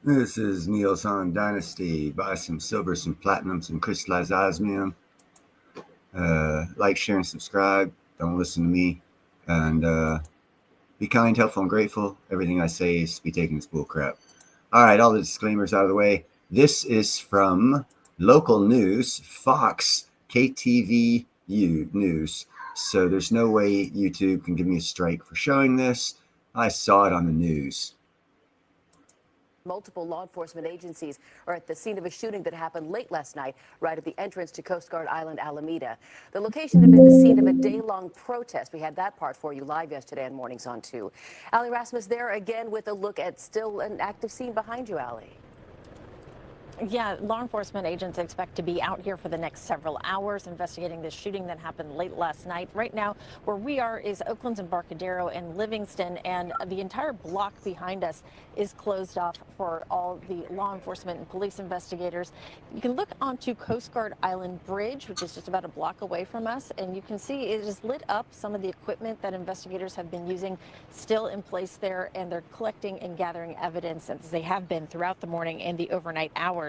This is Neil's Han Dynasty. Buy some silver, some platinum, some crystallized osmium. Like, share, and subscribe. Don't listen to me. And be kind, helpful, and grateful. Everything I say is to be taken as bullcrap. All right, all the disclaimers out of the way. This is from local news, Fox KTVU News. So there's no way YouTube can give me a strike for showing this. I saw it on the news. Multiple law enforcement agencies are at the scene of a shooting that happened late last night, right at the entrance to Coast Guard Island, Alameda. The location had been the scene of a day-long protest. We had that part for you live yesterday on Mornings on 2. Ali Rasmus there again with a look at still an active scene behind you, Ali. Yeah, law enforcement agents expect to be out here for the next several hours investigating this shooting that happened late last night. Right now, where we are is Oakland's Embarcadero and Livingston, and the entire block behind us is closed off for all the law enforcement and police investigators. You can look onto Coast Guard Island Bridge, which is just about a block away from us, and you can see it is lit up. Some of the equipment that investigators have been using still in place there, and they're collecting and gathering evidence as they have been throughout the morning and the overnight hours.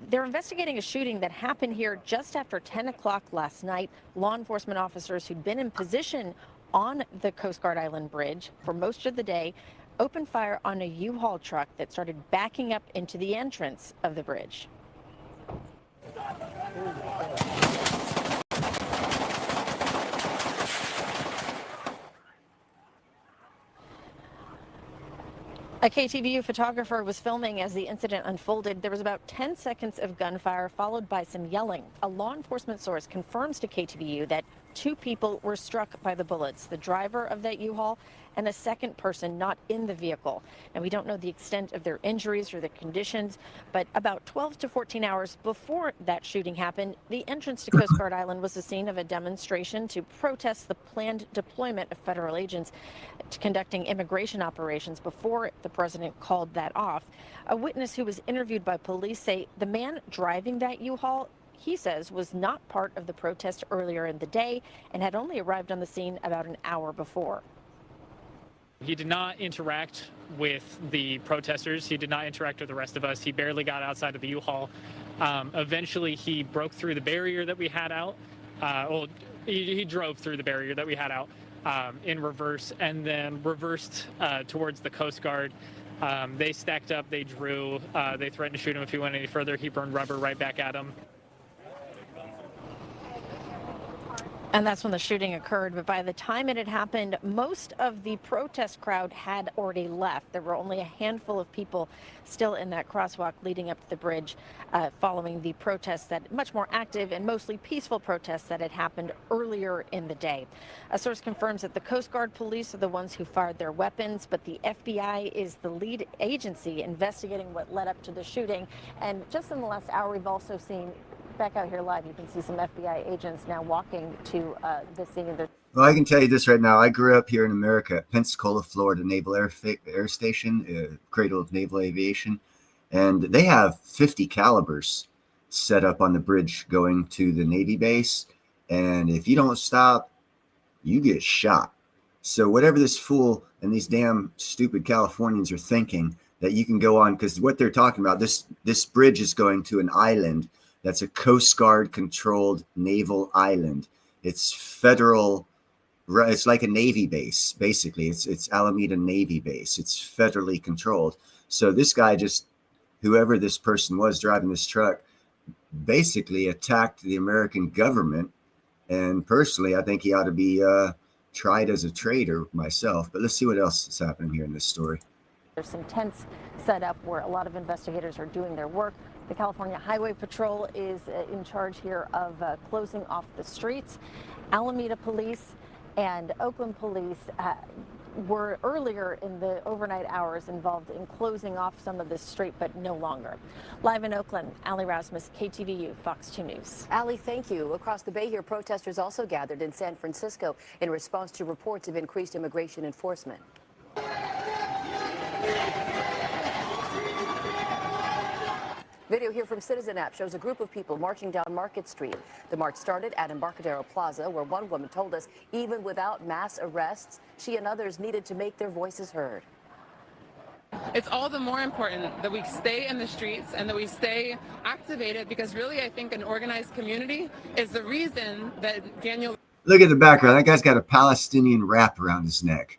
They're investigating a shooting that happened here just after 10 o'clock last night. Law enforcement officers who'd been in position on the Coast Guard Island Bridge for most of the day opened fire on a U-Haul truck that started backing up into the entrance of the bridge. A KTVU photographer was filming as the incident unfolded. There was about 10 seconds of gunfire followed by some yelling. A law enforcement source confirms to KTVU that 2 people were struck by the bullets, the driver of that U-Haul and a second person not in the vehicle. Now, we don't know the extent of their injuries or the conditions, but about 12 to 14 hours before that shooting happened, the entrance to Coast Guard Island was the scene of a demonstration to protest the planned deployment of federal agents conducting immigration operations before the president called that off. A witness who was interviewed by police say the man driving that U-Haul, he says, was not part of the protest earlier in the day and had only arrived on the scene about an hour before. He did not interact with the protesters. He did not interact with the rest of us. He barely got outside of the U-Haul. Eventually, he broke through the barrier that we had out. He drove through the barrier that we had out in reverse and then reversed towards the Coast Guard. They stacked up, they drew, they threatened to shoot him if he went any further. He burned rubber right back at him. And that's when the shooting occurred. But by the time it had happened, most of the protest crowd had already left. There were only a handful of people still in that crosswalk leading up to the bridge following the protests, that much more active and mostly peaceful protests that had happened earlier in the day. A source confirms that the Coast Guard police are the ones who fired their weapons, but the FBI is the lead agency investigating what led up to the shooting. And just in the last hour, we've also seen back out here live, you can see some FBI agents now walking to the scene. Well, I can tell you this right now. I grew up here in America at Pensacola, Florida Naval Air Station, cradle of naval aviation, and they have 50 calibers set up on the bridge going to the Navy base. And if you don't stop, you get shot. So whatever this fool and these damn stupid Californians are thinking that you can go on, because what they're talking about, this bridge is going to an island that's a Coast Guard controlled naval island. It's federal. It's like a Navy base, basically. It's Alameda Navy base. It's federally controlled. So this guy whoever this person was driving this truck, basically attacked the American government. And personally, I think he ought to be tried as a traitor myself. But let's see what else is happening here in this story. There's some tents set up where a lot of investigators are doing their work. The California Highway Patrol is in charge here of closing off the streets. Alameda Police and Oakland Police were earlier in the overnight hours involved in closing off some of this street, but no longer. Live in Oakland, Ali Rasmus, KTVU, Fox 2 News. Ali, thank you. Across the bay here, protesters also gathered in San Francisco in response to reports of increased immigration enforcement. Video here from Citizen App shows a group of people marching down Market Street. The march started at Embarcadero Plaza, where one woman told us even without mass arrests, she and others needed to make their voices heard. it's all the more important that we stay in the streets and that we stay activated, because really I think an organized community is the reason that Daniel... Look at the background. That guy's got a Palestinian wrap around his neck.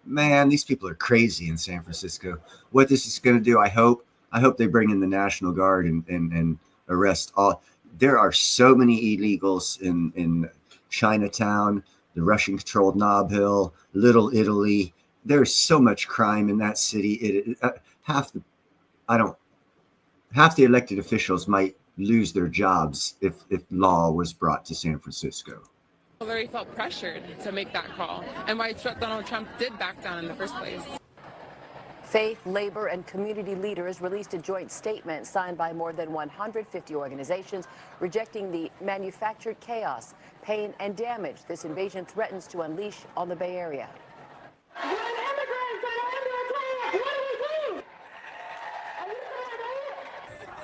Man, these people are crazy in San Francisco. What this is going to do, I hope they bring in the National Guard and arrest all. There are so many illegals in Chinatown, the Russian-controlled Nob Hill, Little Italy. There's so much crime in that city. Half the elected officials might lose their jobs if law was brought to San Francisco. Hillary felt pressured to make that call, and why Donald Trump did back down in the first place. Faith, labor, and community leaders released a joint statement signed by more than 150 organizations rejecting the manufactured chaos, pain, and damage this invasion threatens to unleash on the Bay Area.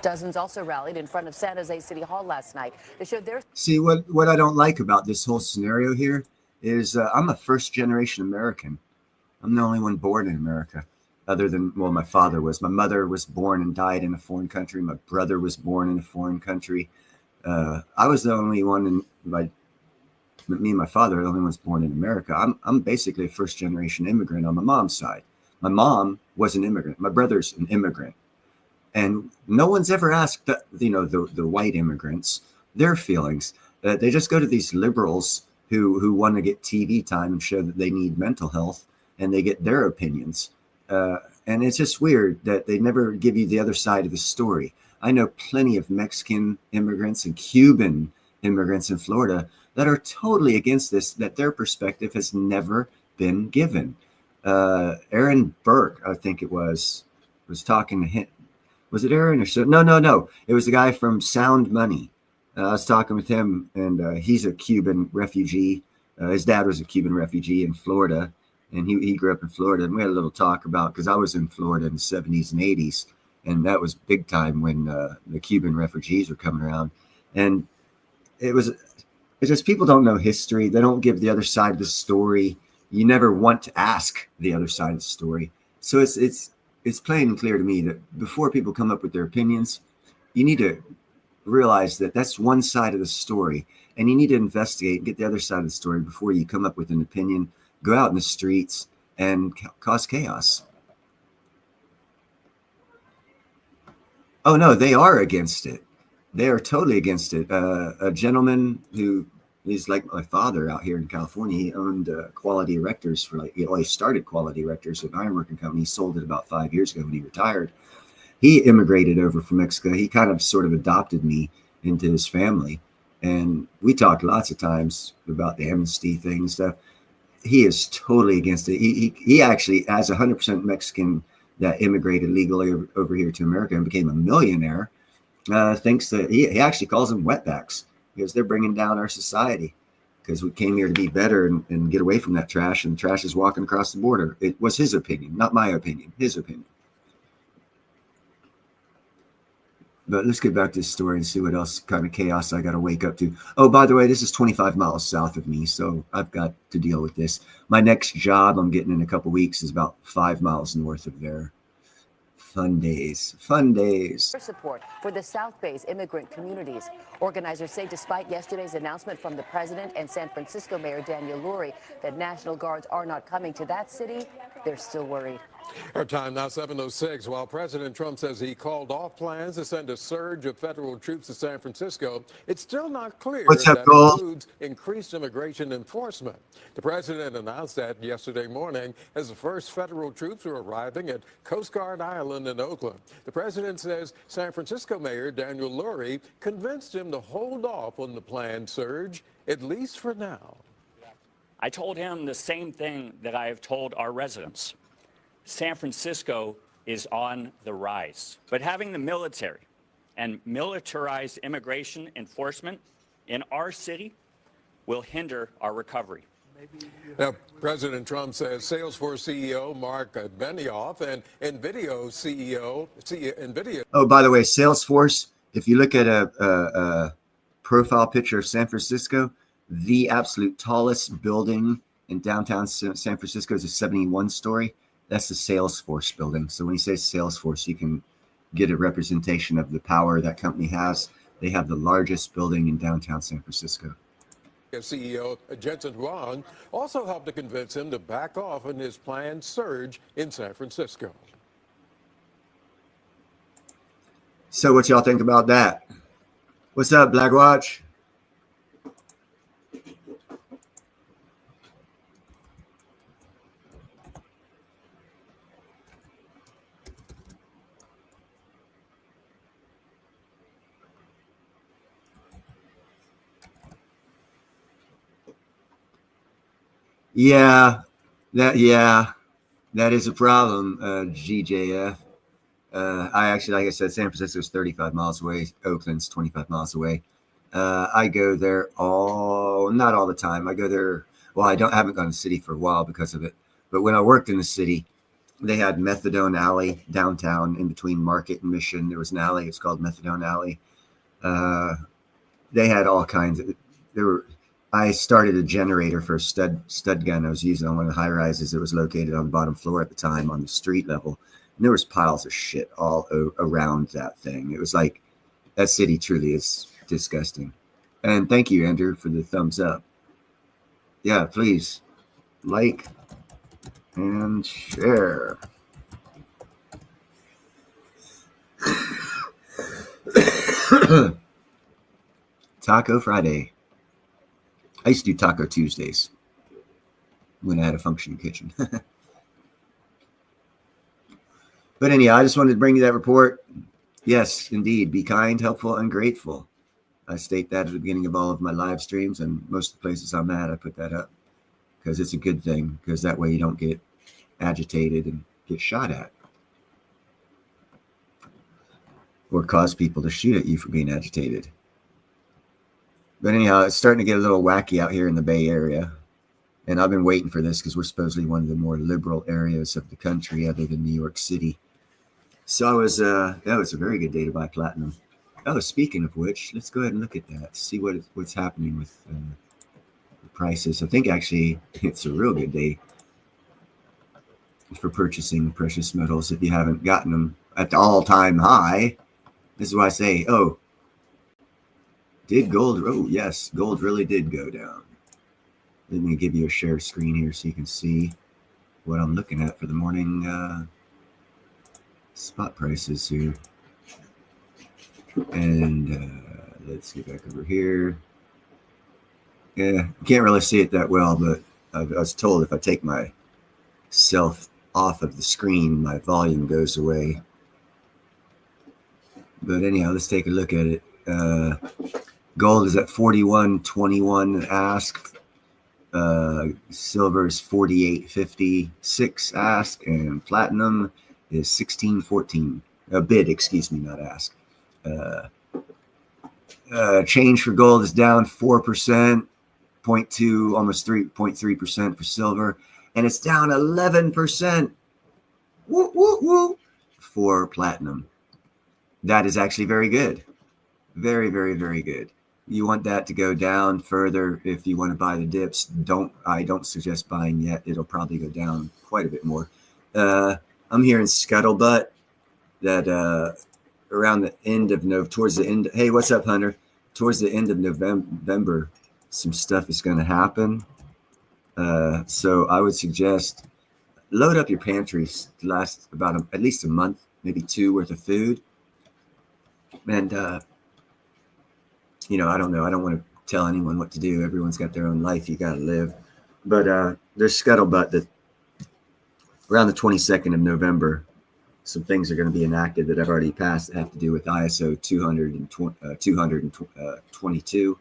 Dozens also rallied in front of San Jose City Hall last night to show their... See, what I don't like about this whole scenario here is I'm a first-generation American. I'm the only one born in America, other than, well, my father was. My mother was born and died in a foreign country. My brother was born in a foreign country. I was the only one in me and my father are the only ones born in America. I'm basically a first-generation immigrant on my mom's side. My mom was an immigrant. My brother's an immigrant. And no one's ever asked the white immigrants their feelings. They just go to these liberals who want to get TV time and show that they need mental health, and they get their opinions. And it's just weird that they never give you the other side of the story. I know plenty of Mexican immigrants and Cuban immigrants in Florida that are totally against this, that their perspective has never been given. Aaron Burke, I think it was talking to him. Was it Aaron or so? No. It was the guy from Sound Money. I was talking with him, and he's a Cuban refugee. His dad was a Cuban refugee in Florida, and he grew up in Florida. And we had a little talk about, because I was in Florida in the 70s and 80s, and that was big time when the Cuban refugees were coming around. And it's just people don't know history. They don't give the other side of the story. You never want to ask the other side of the story. So it's plain and clear to me that before people come up with their opinions, you need to realize that that's one side of the story, and you need to investigate and get the other side of the story before you come up with an opinion, go out in the streets and cause chaos. Oh no, they are against it. They are totally against it. A gentleman who is like my father out here in California, he owned Quality Erectors he started Quality Erectors, an ironworking company. He sold it about 5 years ago when he retired. He immigrated over from Mexico. He kind of sort of adopted me into his family. And we talked lots of times about the amnesty thing and stuff. He is totally against it. He actually, as 100% Mexican that immigrated legally over here to America and became a millionaire, thinks that he actually calls them wetbacks, because they're bringing down our society, because we came here to be better and get away from that trash, and the trash is walking across the border. It was his opinion, not my opinion, his opinion. But let's get back to this story and see what else kind of chaos I got to wake up to. Oh, by the way, this is 25 miles south of me, so I've got to deal with this. My next job I'm getting in a couple weeks is about 5 miles north of there. Fun days. Support for the South Bay's immigrant communities. Organizers say despite yesterday's announcement from the president and San Francisco Mayor Daniel Lurie that National Guards are not coming to that city, they're still worried. Our time now 7:06. While President Trump says he called off plans to send a surge of federal troops to San Francisco, it's still not clear if that includes increased immigration enforcement. The president announced that yesterday morning as the first federal troops were arriving at Coast Guard Island in Oakland. The president says San Francisco Mayor Daniel Lurie convinced him to hold off on the planned surge, at least for now. I told him the same thing that I have told our residents. San Francisco is on the rise, but having the military and militarized immigration enforcement in our city will hinder our recovery. Now, President Trump says Salesforce CEO Mark Benioff and NVIDIA CEO, NVIDIA. Oh, by the way, Salesforce, if you look at a profile picture of San Francisco, the absolute tallest building in downtown San Francisco is a 71-story. That's the Salesforce building. So when you say Salesforce, you can get a representation of the power that company has. They have the largest building in downtown San Francisco. CEO Jensen Huang also helped to convince him to back off on his planned surge in San Francisco. So what y'all think about that? What's up, Blackwatch? Yeah, that is a problem, GJF. I actually, like I said, San Francisco is 35 miles away. Oakland's 25 miles away. I go there not all the time. I go there. Well, haven't gone to the city for a while because of it. But when I worked in the city, they had Methadone Alley downtown in between Market and Mission. There was an alley. It's called Methadone Alley. They had all kinds of. I started a generator for a stud gun I was using on one of the high rises that was located on the bottom floor at the time on the street level. And there was piles of shit all around that thing. It was like, that city truly is disgusting. And thank you, Andrew, for the thumbs up. Yeah, please like and share. Taco Friday. I used to do Taco Tuesdays when I had a functioning kitchen. But anyhow, I just wanted to bring you that report. Yes, indeed. Be kind, helpful, and grateful. I state that at the beginning of all of my live streams, and most of the places I'm at, I put that up because it's a good thing, because that way you don't get agitated and get shot at or cause people to shoot at you for being agitated. But anyhow, it's starting to get a little wacky out here in the Bay Area. And I've been waiting for this because we're supposedly one of the more liberal areas of the country other than New York City. So that was a very good day to buy platinum. Oh, speaking of which, let's go ahead and look at that. See what's happening with the prices. I think actually it's a real good day for purchasing precious metals if you haven't gotten them at the all-time high. This is why I say, did gold? Oh, yes, gold really did go down. Let me give you a share screen here so you can see what I'm looking at for the morning spot prices here. And let's get back over here. Yeah, can't really see it that well, but I was told if I take myself off of the screen, my volume goes away. But anyhow, let's take a look at it. Gold is at 41.21 ask. Silver is 48.56 ask, and platinum is 16.14. Bid, excuse me, not ask. Change for gold is down 4%, 0.2, almost 3.3% for silver, and it's down 11%. Woo, woo, woo, for platinum. That is actually very good. Very, very, very good. You want that to go down further if you want to buy the dips. I don't suggest buying yet. It'll probably go down quite a bit more. I'm hearing scuttlebutt that around the end of towards the end. Hey, what's up, Hunter? Towards the end of November, some stuff is going to happen. So I would suggest load up your pantries to last about at least a month, maybe 2 worth of food. And I don't know. I don't want to tell anyone what to do. Everyone's got their own life you got to live. But there's scuttlebutt that around the 22nd of November, some things are going to be enacted that have already passed that have to do with ISO 222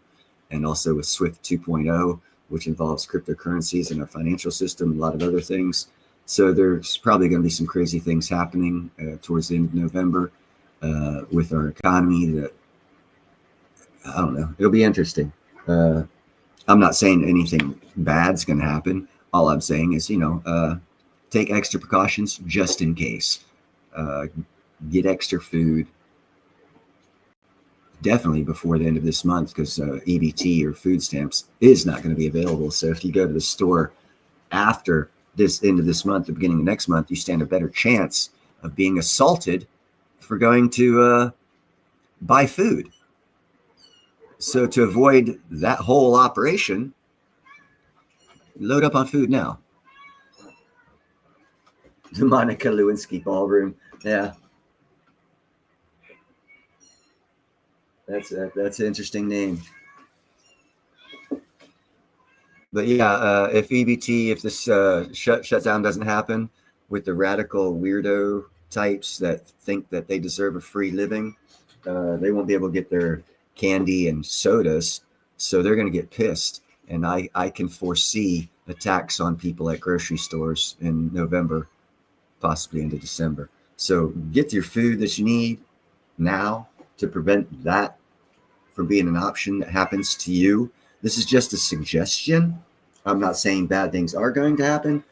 and also with SWIFT 2.0, which involves cryptocurrencies and our financial system, a lot of other things. So there's probably going to be some crazy things happening towards the end of November with our economy that, I don't know. It'll be interesting. I'm not saying anything bad's going to happen. All I'm saying is, take extra precautions just in case. Get extra food. Definitely before the end of this month, because EBT or food stamps is not going to be available. So if you go to the store after this end of this month, the beginning of next month, you stand a better chance of being assaulted for going to buy food. So to avoid that whole operation, load up on food now. The Monica Lewinsky Ballroom. Yeah. That's an interesting name. But yeah, if EBT, if this shutdown doesn't happen with the radical weirdo types that think that they deserve a free living, they won't be able to get their candy and sodas, so they're going to get pissed. And I can foresee attacks on people at grocery stores in November, possibly into December. So get your food that you need now to prevent that from being an option that happens to you. This is just a suggestion. I'm not saying bad things are going to happen.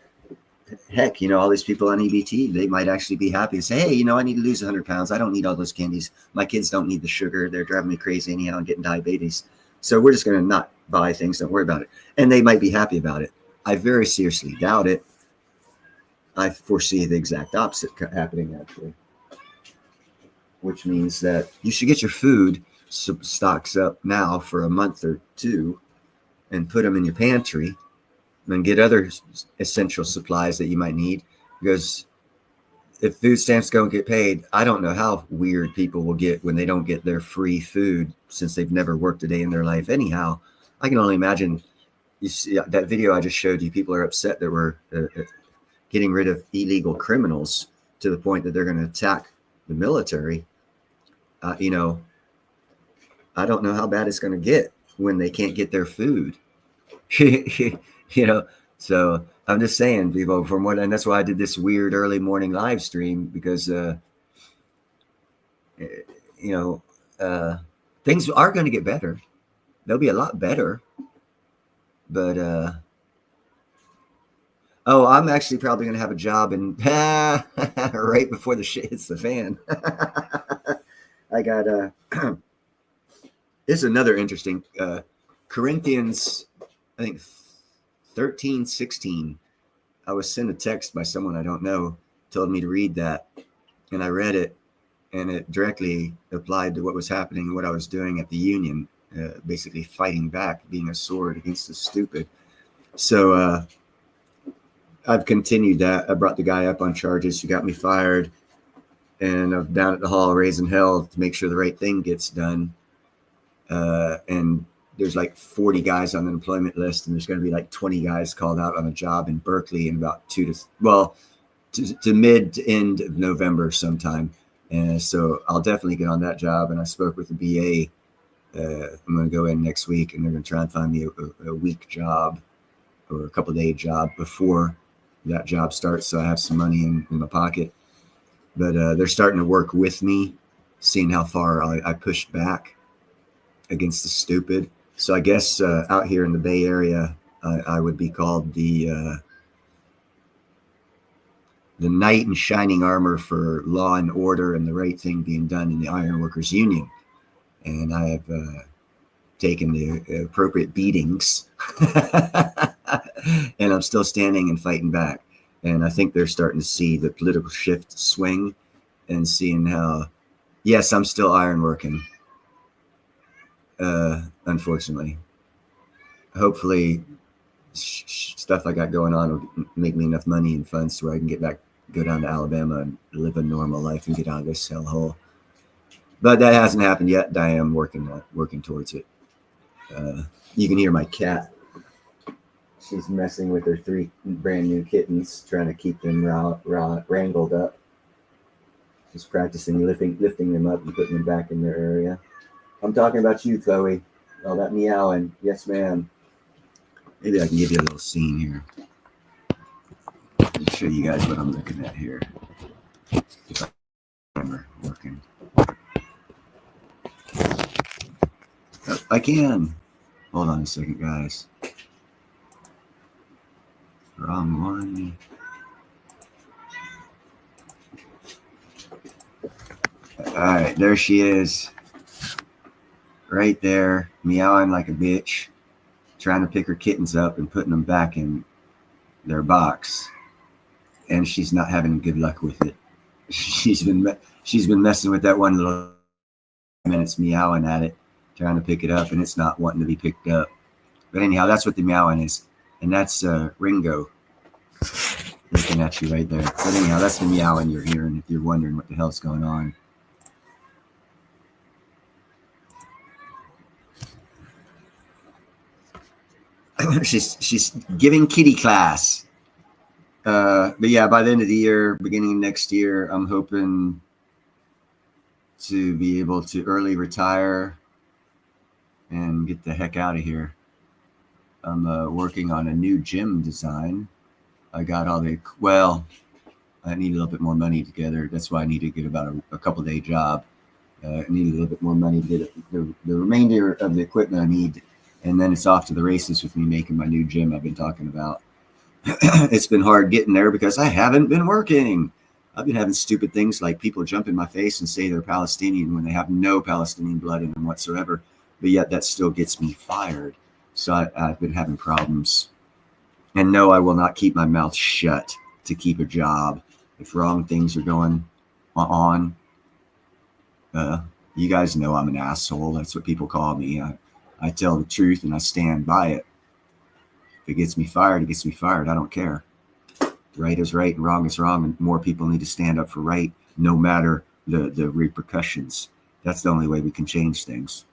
Heck, all these people on EBT, they might actually be happy to say, hey, I need to lose 100 pounds. I don't need all those candies. My kids don't need the sugar. They're driving me crazy anyhow and getting diabetes. So we're just going to not buy things. Don't worry about it. And they might be happy about it. I very seriously doubt it. I foresee the exact opposite happening, actually, which means that you should get your food stocks up now for a month or two and put them in your pantry, and get other essential supplies that you might need, because if food stamps don't get paid, I don't know how weird people will get when they don't get their free food, since they've never worked a day in their life anyhow. I can only imagine. You see that video I just showed you, people are upset that we're getting rid of illegal criminals to the point that they're going to attack the military. I don't know how bad it's going to get when they can't get their food. So I'm just saying, people, and that's why I did this weird early morning live stream, because things are going to get better. They'll be a lot better. But I'm actually probably going to have a job in right before the shit hits the fan. I got this is another interesting Corinthians, I think 13:16. I was sent a text by someone I don't know, told me to read that, and I read it, and it directly applied to what was happening and what I was doing at the union, basically fighting back, being a sword against the stupid. So I've continued that. I brought the guy up on charges. He got me fired, and I'm down at the hall raising hell to make sure the right thing gets done. And there's like 40 guys on the employment list, and there's going to be like 20 guys called out on a job in Berkeley in about to mid to end of November sometime. And so I'll definitely get on that job. And I spoke with the BA. I'm going to go in next week, and they're going to try and find me a week job or a couple day job before that job starts, so I have some money in my pocket. But they're starting to work with me, seeing how far I pushed back against the stupid. So I guess out here in the Bay Area, I would be called the knight in shining armor for law and order and the right thing being done in the Ironworkers Union. And I have taken the appropriate beatings, and I'm still standing and fighting back. And I think they're starting to see the political shift swing and seeing how, yes, I'm still ironworking. Unfortunately, hopefully stuff I got going on will make me enough money and funds to where I can go down to Alabama and live a normal life and get out of this hellhole. But that hasn't happened yet. I am working towards it. You can hear my cat. She's messing with her 3 brand new kittens, trying to keep them wrangled up. She's practicing lifting them up and putting them back in their area. I'm talking about you, Chloe. All that meowing. Yes, ma'am. Maybe I can give you a little scene here. Let me show you guys what I'm looking at here. If I'm working. Oh, I can. Hold on a second, guys. Wrong one. All right, there she is. Right there, meowing like a bitch, trying to pick her kittens up and putting them back in their box. and she's not having good luck with it. She's been messing with that one little minutes, meowing at it, trying to pick it up, and it's not wanting to be picked up. But anyhow, that's what the meowing is, and that's Ringo looking at you right there. But anyhow, that's the meowing you're hearing if you're wondering what the hell's going on. she's giving kitty class. But yeah, by the end of the year, beginning of next year, I'm hoping to be able to early retire and get the heck out of here. I'm working on a new gym design. I got all the, well, I need a little bit more money together. That's why I need to get about a couple day job. I need a little bit more money to get the remainder of the equipment I need. And then it's off to the races with me making my new gym I've been talking about. It's been hard getting there because I haven't been working. I've been having stupid things like people jump in my face and say they're Palestinian when they have no Palestinian blood in them whatsoever. But yet that still gets me fired. So I've been having problems. And no, I will not keep my mouth shut to keep a job. If wrong things are going on, you guys know I'm an asshole. That's what people call me. I tell the truth and I stand by it. If it gets me fired, it gets me fired. I don't care. Right is right and wrong is wrong. And more people need to stand up for right, no matter the repercussions. That's the only way we can change things.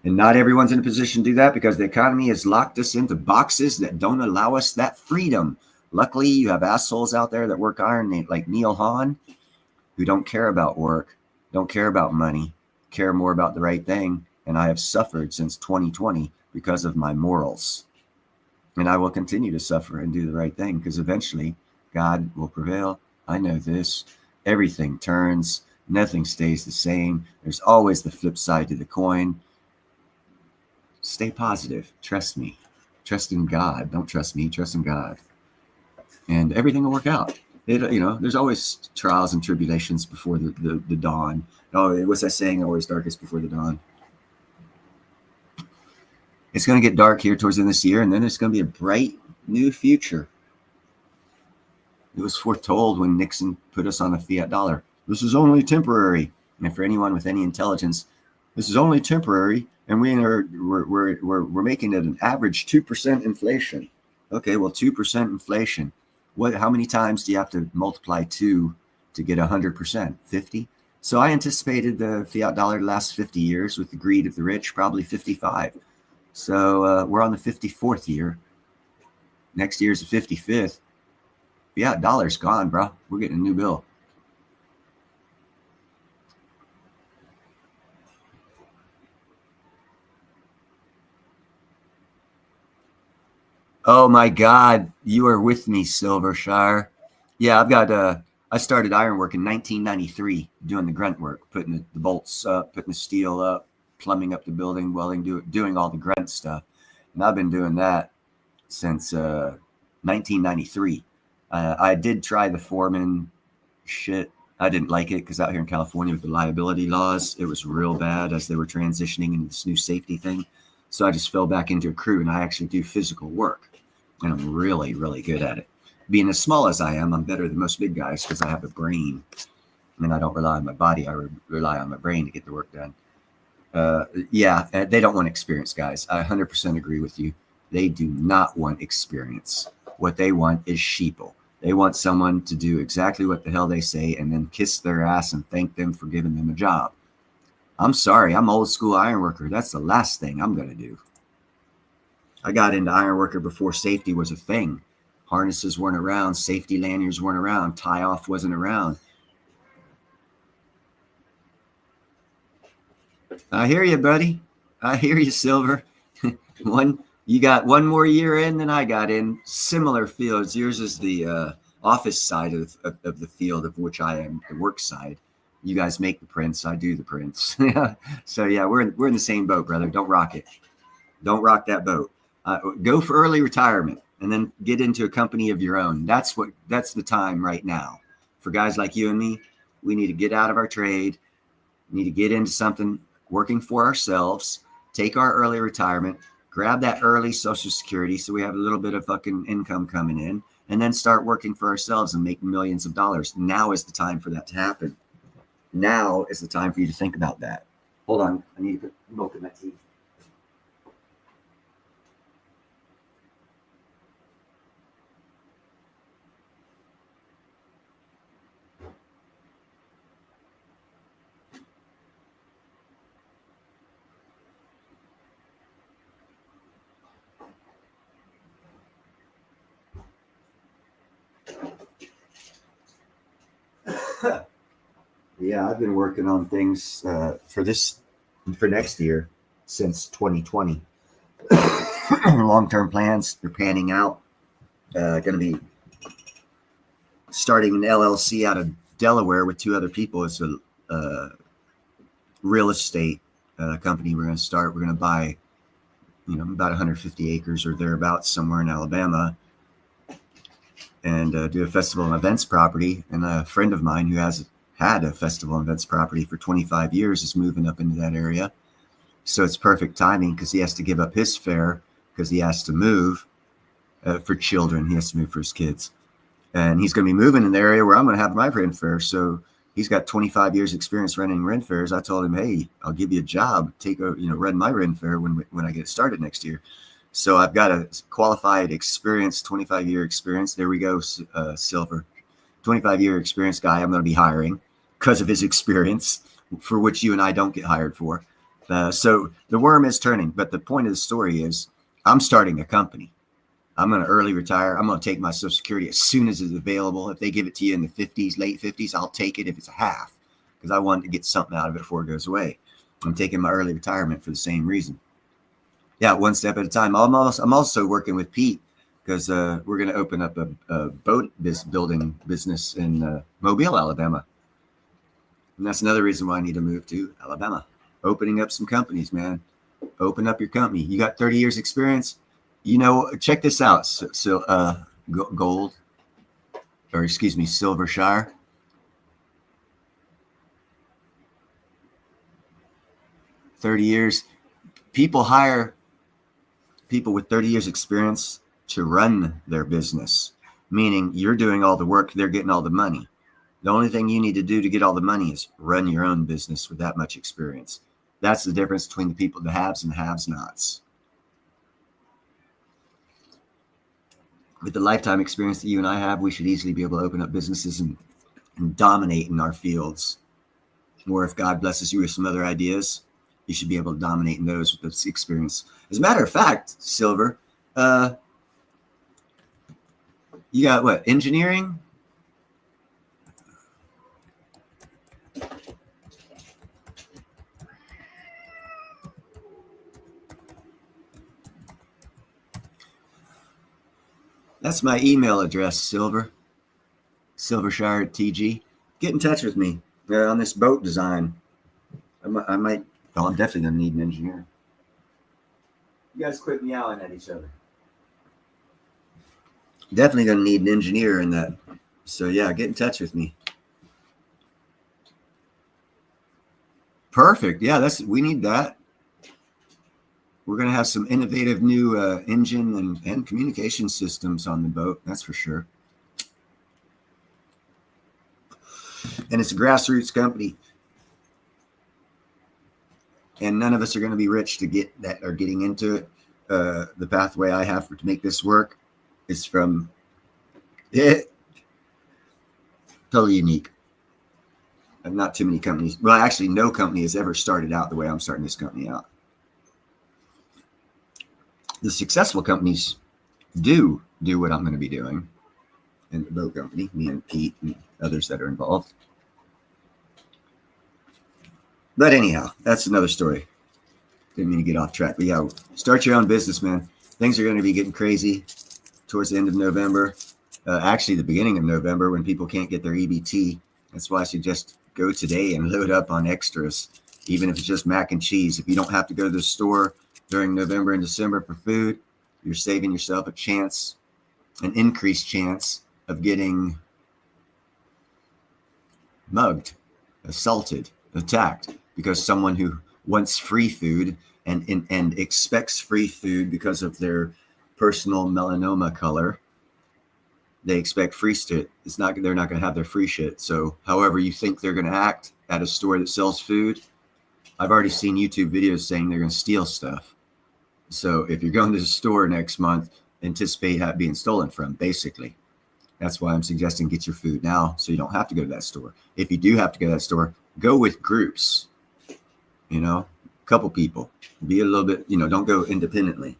And not everyone's in a position to do that because the economy has locked us into boxes that don't allow us that freedom. Luckily, you have assholes out there that work iron like Neil Hahn who don't care about work, don't care about money, care more about the right thing. And I have suffered since 2020 because of my morals. And I will continue to suffer and do the right thing because eventually God will prevail. I know this. Everything turns. Nothing stays the same. There's always the flip side to the coin. Stay positive. Trust me. Trust in God. Don't trust me. Trust in God. And everything will work out. There's always trials and tribulations before the dawn. Oh, what's that saying? Always darkest before the dawn. It's going to get dark here towards the end of this year, and then it's going to be a bright new future. It was foretold when Nixon put us on a fiat dollar. This is only temporary. And for anyone with any intelligence, this is only temporary, and we're making it an average 2% inflation. Okay, well, 2% inflation. How many times do you have to multiply 2 to get 100%? 50? So I anticipated the fiat dollar to last 50 years with the greed of the rich, probably 55. So we're on the 54th year. Next year's the 55th. Yeah, dollar's gone, bro. We're getting a new bill. Oh my God, you are with me, Silvershire. Yeah, I've got. I started ironwork in 1993, doing the grunt work, putting the bolts up, putting the steel up, plumbing up the building, welding, doing all the grunt stuff. And I've been doing that since 1993. I did try the foreman shit. I didn't like it because out here in California with the liability laws, it was real bad as they were transitioning into this new safety thing. So I just fell back into a crew and I actually do physical work. And I'm really, really good at it. Being as small as I am, I'm better than most big guys because I have a brain. And I don't rely on my body. I rely on my brain to get the work done. Yeah, they don't want experienced guys. I 100% agree with you. They do not want experience. What they want is sheeple. They want someone to do exactly what the hell they say and then kiss their ass and thank them for giving them a job. I'm sorry, I'm old school ironworker. That's the last thing I'm going to do. I got into ironworker before safety was a thing. Harnesses weren't around. Safety lanyards weren't around. Tie off wasn't around. I hear you, buddy. I hear you, Silver. You got one more year in than I got in. Similar fields. Yours is the office side of the field of which I am the work side. You guys make the prints. I do the prints. So yeah, we're in the same boat, brother. Don't rock it. Don't rock that boat. Go for early retirement and then get into a company of your own. That's the time right now. For guys like you and me, we need to get out of our trade. We need to get into something working for ourselves, take our early retirement, grab that early Social Security so we have a little bit of fucking income coming in, and then start working for ourselves and make millions of dollars. Now is the time for that to happen. Now is the time for you to think about that. Hold on. I need to put milk in my teeth. Yeah, I've been working on things for next year since 2020. Long-term plans, they're panning out. Going to be starting an LLC out of Delaware with 2 other people. It's a real estate company we're going to start. We're going to buy, about 150 acres or thereabouts somewhere in Alabama, and do a festival and events property. And a friend of mine who has had a festival and events property for 25 years is moving up into that area. So it's perfect timing because he has to give up his fare because he has to move for children. He has to move for his kids. And he's going to be moving in the area where I'm going to have my rent fair. So he's got 25 years experience running rent fairs. I told him, hey, I'll give you a job, run my rent fair when I get started next year. So I've got a qualified, experienced, 25-year experience. There we go, Silver. 25-year experience guy I'm going to be hiring because of his experience, for which you and I don't get hired for. So the worm is turning. But the point of the story is I'm starting a company. I'm going to early retire. I'm going to take my Social Security as soon as it's available. If they give it to you in the 50s, late 50s, I'll take it if it's a half, because I want to get something out of it before it goes away. I'm taking my early retirement for the same reason. Yeah, one step at a time. I'm also working with Pete because we're going to open up a boat building business in Mobile, Alabama. And that's another reason why I need to move to Alabama. Opening up some companies, man. Open up your company. You got 30 years experience. Check this out. Silvershire. $30 years. People hire people with 30 years experience to run their business, meaning you're doing all the work, they're getting all the money. The only thing you need to do to get all the money is run your own business with that much experience. That's the difference between the people, the haves and the have-nots. With the lifetime experience that you and I have, we should easily be able to open up businesses and dominate in our fields. Or if God blesses you with some other ideas, you should be able to dominate in those with this experience. As a matter of fact, Silver, you got what? Engineering? That's my email address, Silver. Silvershire at TG. Get in touch with me on this boat design. I'm definitely going to need an engineer. You guys quit meowing at each other. Definitely going to need an engineer in that. So yeah, get in touch with me. Perfect. Yeah, we need that. We're going to have some innovative new engine and communication systems on the boat. That's for sure. And it's a grassroots company. And none of us are going to be rich to get that or getting into it. The pathway I have to make this work is from it. Totally unique. And not too many companies. Well, actually, no company has ever started out the way I'm starting this company out. The successful companies do what I'm going to be doing in the boat company, me and Pete and others that are involved. But anyhow, that's another story. Didn't mean to get off track. But yeah, start your own business, man. Things are going to be getting crazy towards the end of November. Actually, the beginning of November when people can't get their EBT. That's why I suggest go today and load up on extras, even if it's just mac and cheese. If you don't have to go to the store during November and December for food, you're saving yourself an increased chance of getting mugged, assaulted, attacked, because someone who wants free food and expects free food because of their personal melanoma color. They expect free shit. They're not going to have their free shit. So however you think they're going to act at a store that sells food, I've already seen YouTube videos saying they're going to steal stuff. So if you're going to the store next month, anticipate that being stolen from, basically. That's why I'm suggesting get your food now so you don't have to go to that store. If you do have to go to that store, go with groups, a couple people. Be a little bit, don't go independently.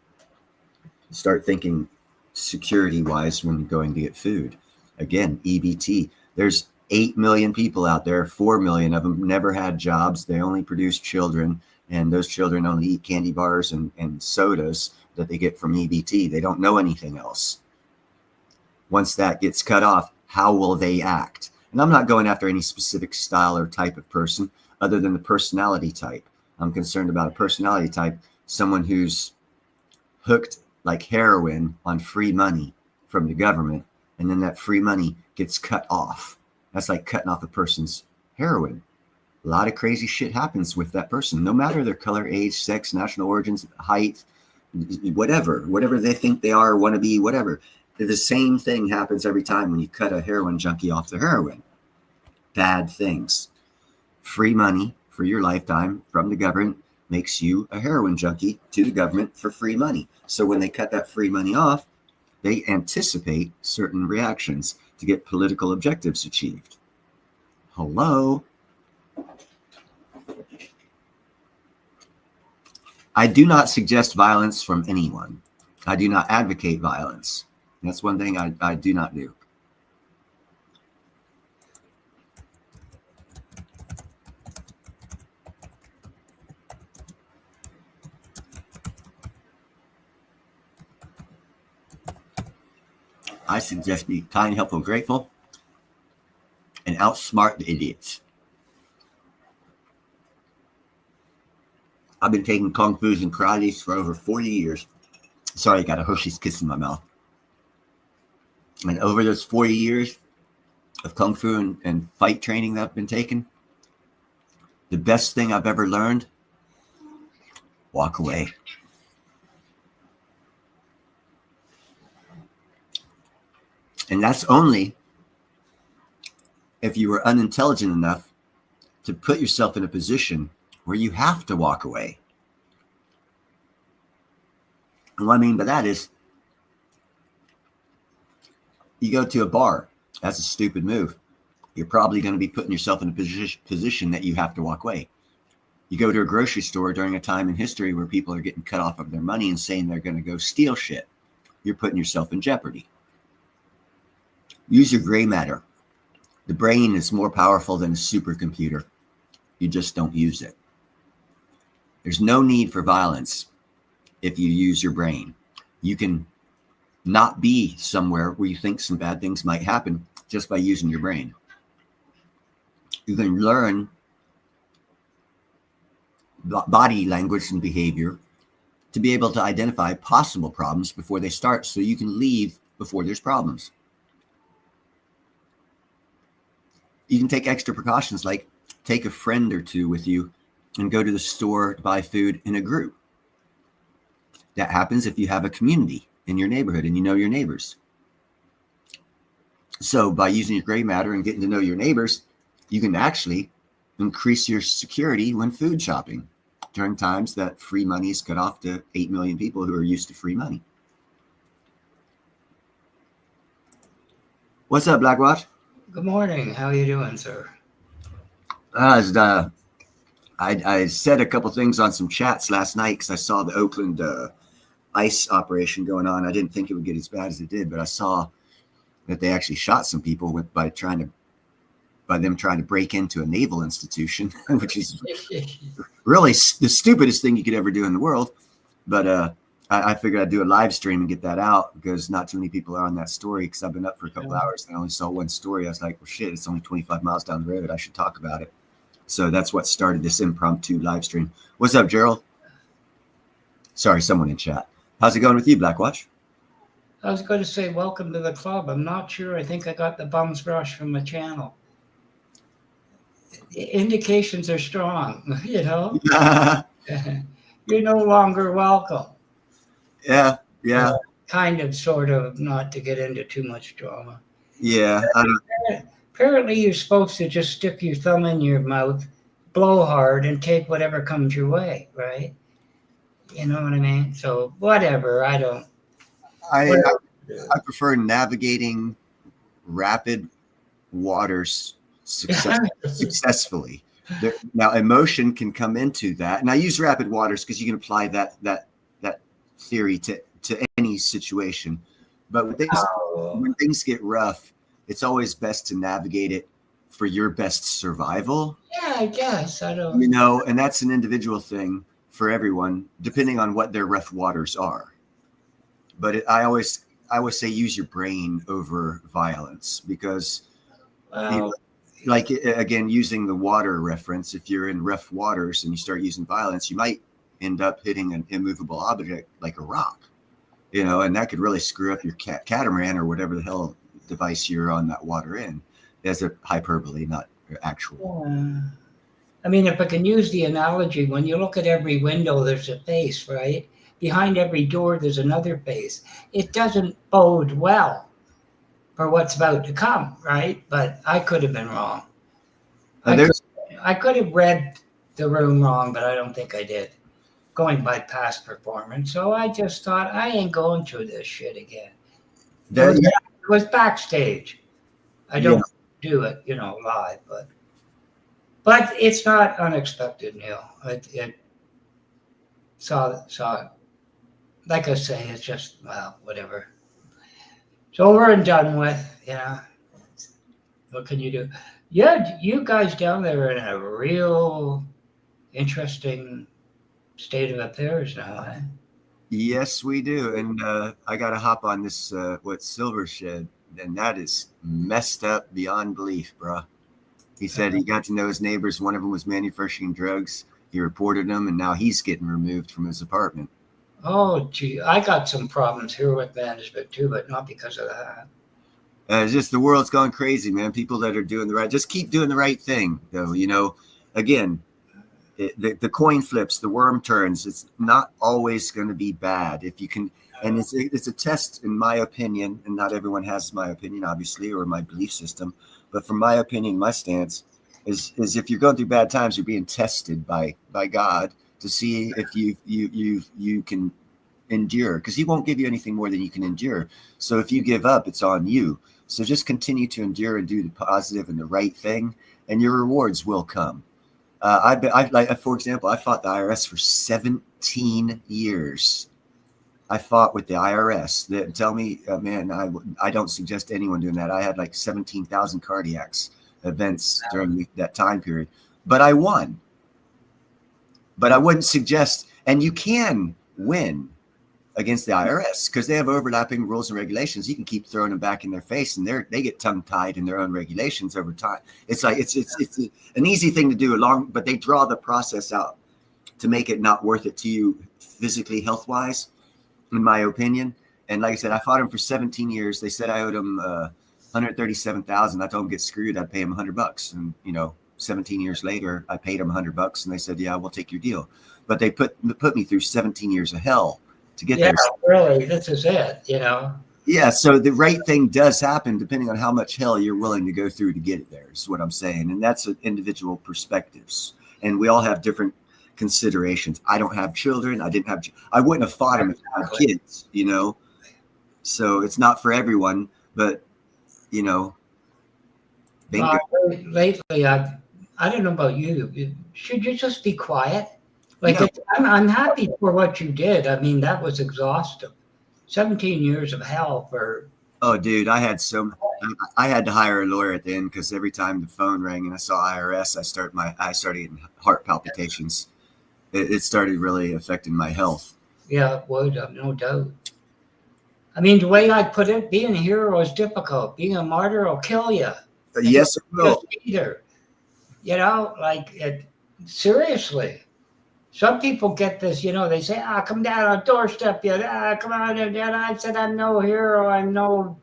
Start thinking security-wise when going to get food. Again, EBT. There's 8 million people out there. 4 million of them never had jobs. They only produce children, and those children only eat candy bars and sodas that they get from EBT. They don't know anything else. Once that gets cut off, how will they act? And I'm not going after any specific style or type of person other than the personality type. I'm concerned about a personality type, someone who's hooked like heroin on free money from the government, and then that free money gets cut off. That's like cutting off a person's heroin. A lot of crazy shit happens with that person, no matter their color, age, sex, national origins, height, whatever they think they are, want to be, whatever. The same thing happens every time when you cut a heroin junkie off the heroin. Bad things. Free money for your lifetime from the government makes you a heroin junkie to the government for free money. So when they cut that free money off, they anticipate certain reactions to get political objectives achieved. Hello? I do not suggest violence from anyone. I do not advocate violence. That's one thing I do not do. I suggest be kind, helpful, grateful, and outsmart the idiots. I've been taking kung fu's and karates for over 40 years. Sorry, I got a Hershey's Kiss in my mouth. And over those 40 years of kung fu and fight training that I've been taking, the best thing I've ever learned, walk away. And that's only if you were unintelligent enough to put yourself in a position where you have to walk away. And what I mean by that is, you go to a bar, that's a stupid move. You're probably going to be putting yourself in a position that you have to walk away. You go to a grocery store during a time in history where people are getting cut off of their money and saying they're going to go steal shit. You're putting yourself in jeopardy. Use your gray matter. The brain is more powerful than a supercomputer. You just don't use it. There's no need for violence if you use your brain. You can not be somewhere where you think some bad things might happen just by using your brain. You can learn body language and behavior to be able to identify possible problems before they start, so you can leave before there's problems. You can take extra precautions, like take a friend or two with you and go to the store to buy food in a group. That happens if you have a community in your neighborhood and you know your neighbors. So by using your gray matter and getting to know your neighbors, you can actually increase your security when food shopping during times that free money is cut off to 8 million people who are used to free money. What's up, Blackwatch? Good morning. How are you doing, sir? I said a couple things on some chats last night because I saw the Oakland ICE operation going on. I didn't think it would get as bad as it did, but I saw that they actually shot some people by them trying to break into a naval institution, which is really the stupidest thing you could ever do in the world. But I figured I'd do a live stream and get that out because not too many people are on that story, because I've been up for a couple hours and I only saw one story. I was like, well, shit, it's only 25 miles down the road. I should talk about it. So that's what started this impromptu live stream. What's up, Gerald? Sorry, someone in chat. How's it going with you, Blackwatch? I was going to say welcome to the club. I'm not sure. I think I got the bum's rush from the channel. Indications are strong, you know? you're no longer welcome. Yeah, yeah, Kind of, sort of, not to get into too much drama. yeah. I don't, Apparently, you're supposed to just stick your thumb in your mouth, blow hard, and take whatever comes your way, right? You know what I mean? So whatever. I don't. I Whatever. I prefer navigating rapid waters successfully. Now, emotion can come into that, and I use rapid waters because you can apply that theory to any situation. But when things get rough, it's always best to navigate it for your best survival. Yeah, I guess I don't. You know, and that's an individual thing for everyone, depending on what their rough waters are. But I always say use your brain over violence because Well, like again, using the water reference, if you're in rough waters and you start using violence, you might end up hitting an immovable object like a rock, you know, and that could really screw up your catamaran or whatever the hell device you're on that water in. As a hyperbole, not actual. I mean, if I can use the analogy, when you look at every window, there's a face, right? Behind every door, there's another face. It doesn't bode well for what's about to come, right? But I could have been wrong. I could have read the room wrong, but I don't think I did, going by past performance. So I just thought, I ain't going through this shit again. It was backstage. I don't do it, you know, live, but it's not unexpected, Neil. It saw it. Like I say, it's just, well, whatever. It's over and done with, you know. What can you do? Yeah, you guys down there are in a real interesting state of affairs now, eh? Yes, we do. And I got to hop on this, Silver Shed, and that is messed up beyond belief, bro. He said he got to know his neighbors. One of them was manufacturing drugs. He reported them, and now he's getting removed from his apartment. Oh, gee, I got some problems here with management too, but not because of that. It's just the world's gone crazy, man. People that are doing just keep doing the right thing, though. You know, again, the coin flips, the worm turns. It's not always going to be bad if you can. And it's a test, in my opinion, and not everyone has my opinion, obviously, or my belief system. But from my opinion, my stance is if you're going through bad times, you're being tested by God to see if you can endure, because he won't give you anything more than you can endure. So if you give up, it's on you. So just continue to endure and do the positive and the right thing, and your rewards will come. For example, I fought the IRS for 17 years. I fought with the IRS. They tell me, man, I don't suggest anyone doing that. I had like 17,000 cardiacs events during that time period, but I won. But I wouldn't suggest, and you can win against the IRS because they have overlapping rules and regulations. You can keep throwing them back in their face, and they get tongue tied in their own regulations over time. It's like it's an easy thing to do but they draw the process out to make it not worth it to you physically, health wise, in my opinion. And like I said, I fought him for 17 years. They said I owed him $137,000. I told him get screwed. I'd pay him $100. And 17 years later, I paid him $100, and they said, "Yeah, we'll take your deal." But they put me through 17 years of hell to get there. Really, this is it, you know. Yeah, so the right thing does happen depending on how much hell you're willing to go through to get it there, is what I'm saying. And that's individual perspectives. And we all have different considerations. I don't have children. I wouldn't have fought him if I had kids, So it's not for everyone, but, bingo. Lately, I don't know about you. Should you just be quiet? Like, No. I'm happy for what you did. I mean, that was exhausting. 17 years of hell for. Oh, dude, I had to hire a lawyer at the end because every time the phone rang and I saw IRS, I started getting heart palpitations. It started really affecting my health. Yeah, it would, no doubt. I mean, the way I put it, being a hero is difficult. Being a martyr will kill you. Yes, it will. Either, seriously. Some people get this, they say, come down on doorstep, come on. And I said, I'm no hero, I'm no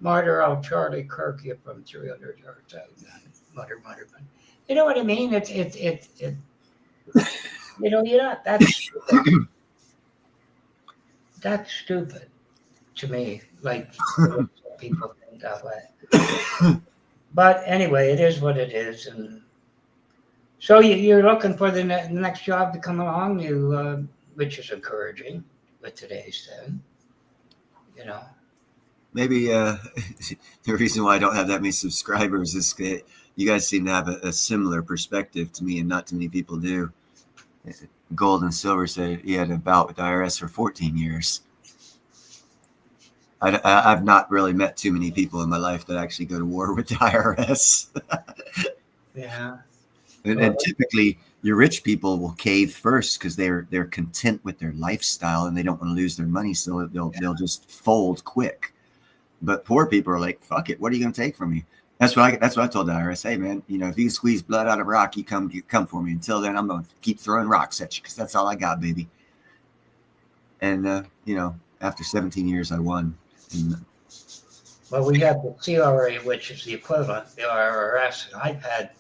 martyr, I'll Charlie Kirk you from 300 yards out. Mutter. You know what I mean? You're not. That's stupid. That's stupid to me. Like people think that way. But anyway, it is what it is, and so you're looking for the next job to come along, which is encouraging with today's thing. Maybe the reason why I don't have that many subscribers is that you guys seem to have a similar perspective to me, and not too many people do. Gold and Silver said he had a bout with the IRS for 14 years. I've not really met too many people in my life that actually go to war with the IRS. Yeah. And typically, your rich people will cave first because they're content with their lifestyle and they don't want to lose their money, so they'll just fold quick. But poor people are like, "Fuck it, what are you going to take from me?" That's what I told the IRS. Hey, man, if you can squeeze blood out of a rock, you come for me. Until then, I'm going to keep throwing rocks at you because that's all I got, baby. And after 17 years, I won. Well, we have the CRA, which is the equivalent, the IRS, and I've had a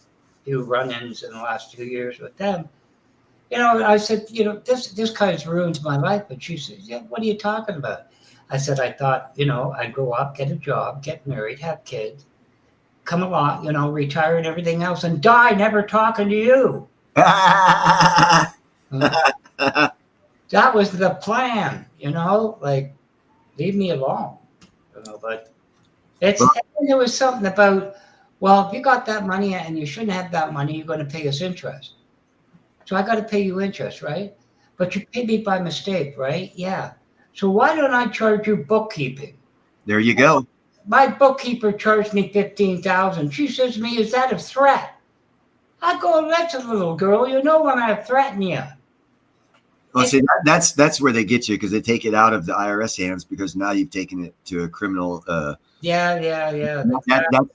few run-ins in the last 2 years with them. I said, this kind of ruins my life. But she said, yeah, what are you talking about? I said, I thought, I'd grow up, get a job, get married, have kids, come along, retire and everything else, and die never talking to you. That was the plan, like, leave me alone. But there was something about, well, if you got that money and you shouldn't have that money, you're going to pay us interest. So I got to pay you interest, right? But you paid me by mistake, right? Yeah. So why don't I charge you bookkeeping? There you go. My bookkeeper charged me $15,000. She says to me, "Is that a threat?" I go, "That's a little girl. You know when I threaten you." Well, see, that's where they get you, because they take it out of the IRS hands, because now you've taken it to a criminal. Yeah.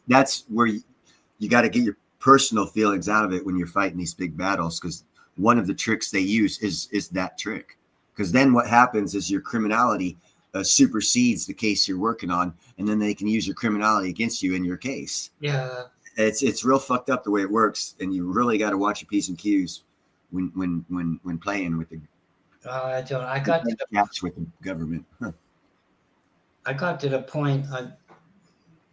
That's where you got to get your personal feelings out of it when you're fighting these big battles, because one of the tricks they use is that trick. Because then what happens is your criminality supersedes the case you're working on, and then they can use your criminality against you in your case. Yeah, it's real fucked up the way it works, and you really got to watch your P's and Q's when playing with the. I got to the gaps with the government. I got to the point,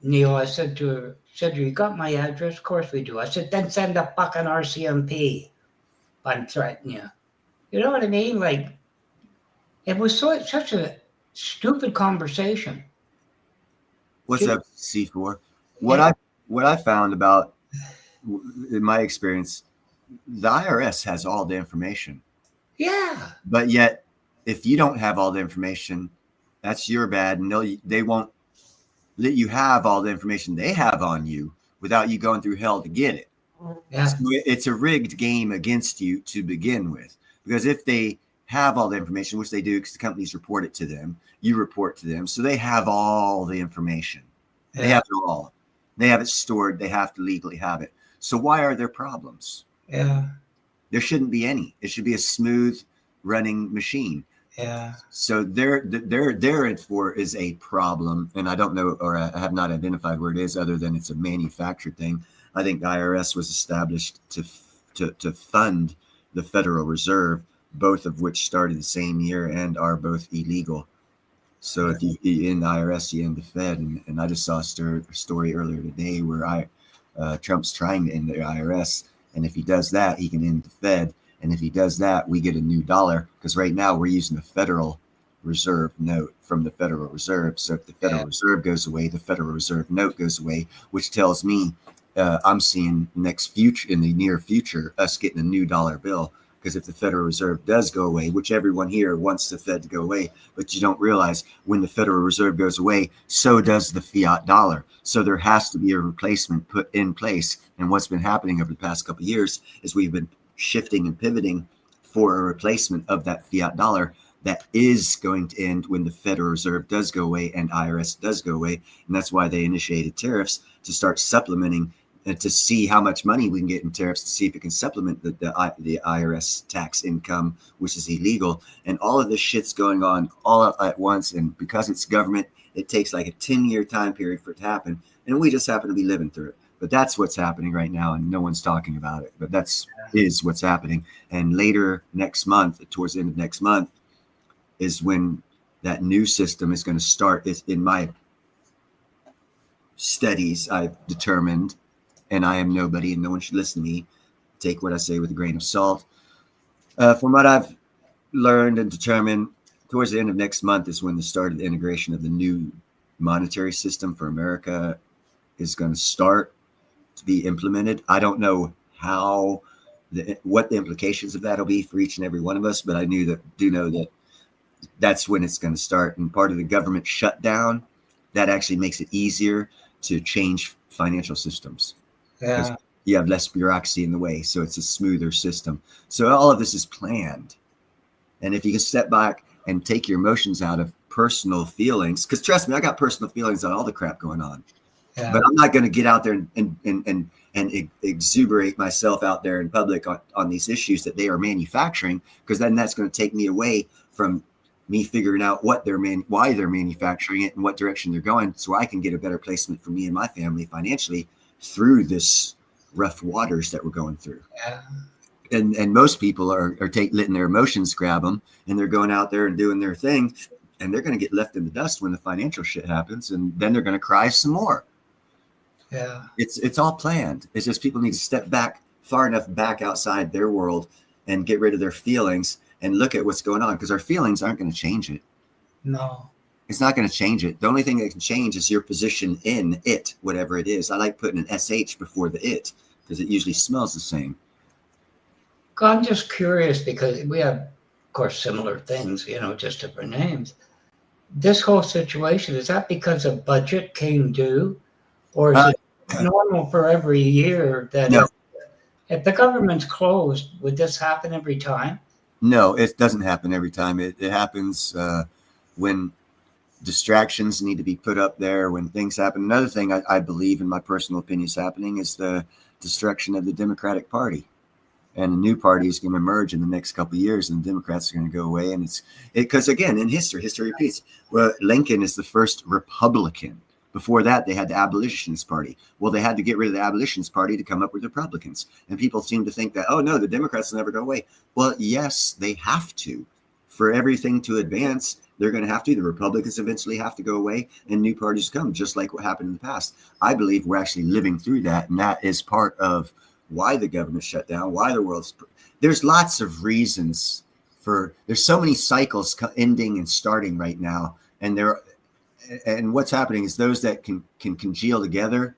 Neil. I said to her, "You got my address?" "Of course we do." I said, "Then send a fucking RCMP. I'm threatening you." You know what I mean? Like, it was such a stupid conversation. What's up, C4? What I found about, in my experience, the IRS has all the information. Yeah. But yet, if you don't have all the information, that's your bad, and they won't let you have all the information they have on you without you going through hell to get it. Yeah. So it's a rigged game against you to begin with, because if they have all the information, which they do because the companies report it to them, you report to them, so they have all the information. Yeah. They have it all. They have it stored. They have to legally have it. So why are there problems? Yeah. There shouldn't be any. It should be a smooth running machine. Yeah. So they're for is a problem, and I don't know, or I have not identified where it is, other than it's a manufactured thing. I think the IRS was established to fund the Federal Reserve, both of which started the same year and are both illegal. So if you in the IRS, you end the Fed, and I just saw a story earlier today where Trump's trying to end the IRS, and if he does that, he can end the Fed. And if he does that, we get a new dollar, because right now we're using the Federal Reserve note from the Federal Reserve. So if the Federal Reserve goes away, the Federal Reserve note goes away, which tells me I'm seeing in the near future, us getting a new dollar bill. Because if the Federal Reserve does go away, which everyone here wants the Fed to go away, but you don't realize when the Federal Reserve goes away, so does the fiat dollar. So there has to be a replacement put in place. And what's been happening over the past couple of years is we've been shifting and pivoting for a replacement of that fiat dollar that is going to end when the Federal Reserve does go away and IRS does go away. And that's why they initiated tariffs, to start supplementing and to see how much money we can get in tariffs, to see if it can supplement the IRS tax income, which is illegal. And all of this shit's going on all at once. And because it's government, it takes like a 10-year time period for it to happen. And we just happen to be living through it. But that's what's happening right now, and no one's talking about it. But is what's happening. And later next month, towards the end of next month, is when that new system is going to start. Is in my studies I've determined, and I am nobody, and no one should listen to me. Take what I say with a grain of salt. From what I've learned and determined, towards the end of next month is when the start of the integration of the new monetary system for America is going to start to be implemented. I don't know what the implications of that will be for each and every one of us, but I do know that that's when it's going to start. And part of the government shutdown, that actually makes it easier to change financial systems. Yeah. You have less bureaucracy in the way, so it's a smoother system. So all of this is planned. And if you can step back and take your emotions out of personal feelings, because trust me, I got personal feelings on all the crap going on. Yeah. But I'm not going to get out there and exuberate myself out there in public on these issues that they are manufacturing, because then that's going to take me away from me figuring out why they're manufacturing it and what direction they're going, so I can get a better placement for me and my family financially through this rough waters that we're going through. Yeah. And most people are letting their emotions grab them, and they're going out there and doing their thing, and they're going to get left in the dust when the financial shit happens, and then they're going to cry some more. Yeah. It's all planned. It's just people need to step back far enough back outside their world and get rid of their feelings and look at what's going on, because our feelings aren't going to change it. No. It's not going to change it. The only thing that can change is your position in it, whatever it is. I like putting an SH before the it, because it usually smells the same. I'm just curious, because we have, of course, similar things, just different names. This whole situation, is that because a budget came due, or is it normal for every year that No. if the government's closed, would this happen every time? No, it doesn't happen every time. It happens when distractions need to be put up there, when things happen. Another thing I believe, in my personal opinion, is happening is the destruction of the Democratic Party. And a new party is going to emerge in the next couple of years, and the Democrats are going to go away. And because again, in history repeats. Well, Lincoln is the first Republican. Before that, they had the Abolitionist Party. Well, they had to get rid of the Abolitionist Party to come up with Republicans. And people seem to think that, oh no, the Democrats will never go away. Well, yes, they have to. For everything to advance, they're going to have to. The Republicans eventually have to go away, and new parties come, just like what happened in the past. I believe we're actually living through that, and that is part of why the government shut down, why the world's. There's lots of reasons there's so many cycles ending and starting right now, and what's happening is those that can congeal together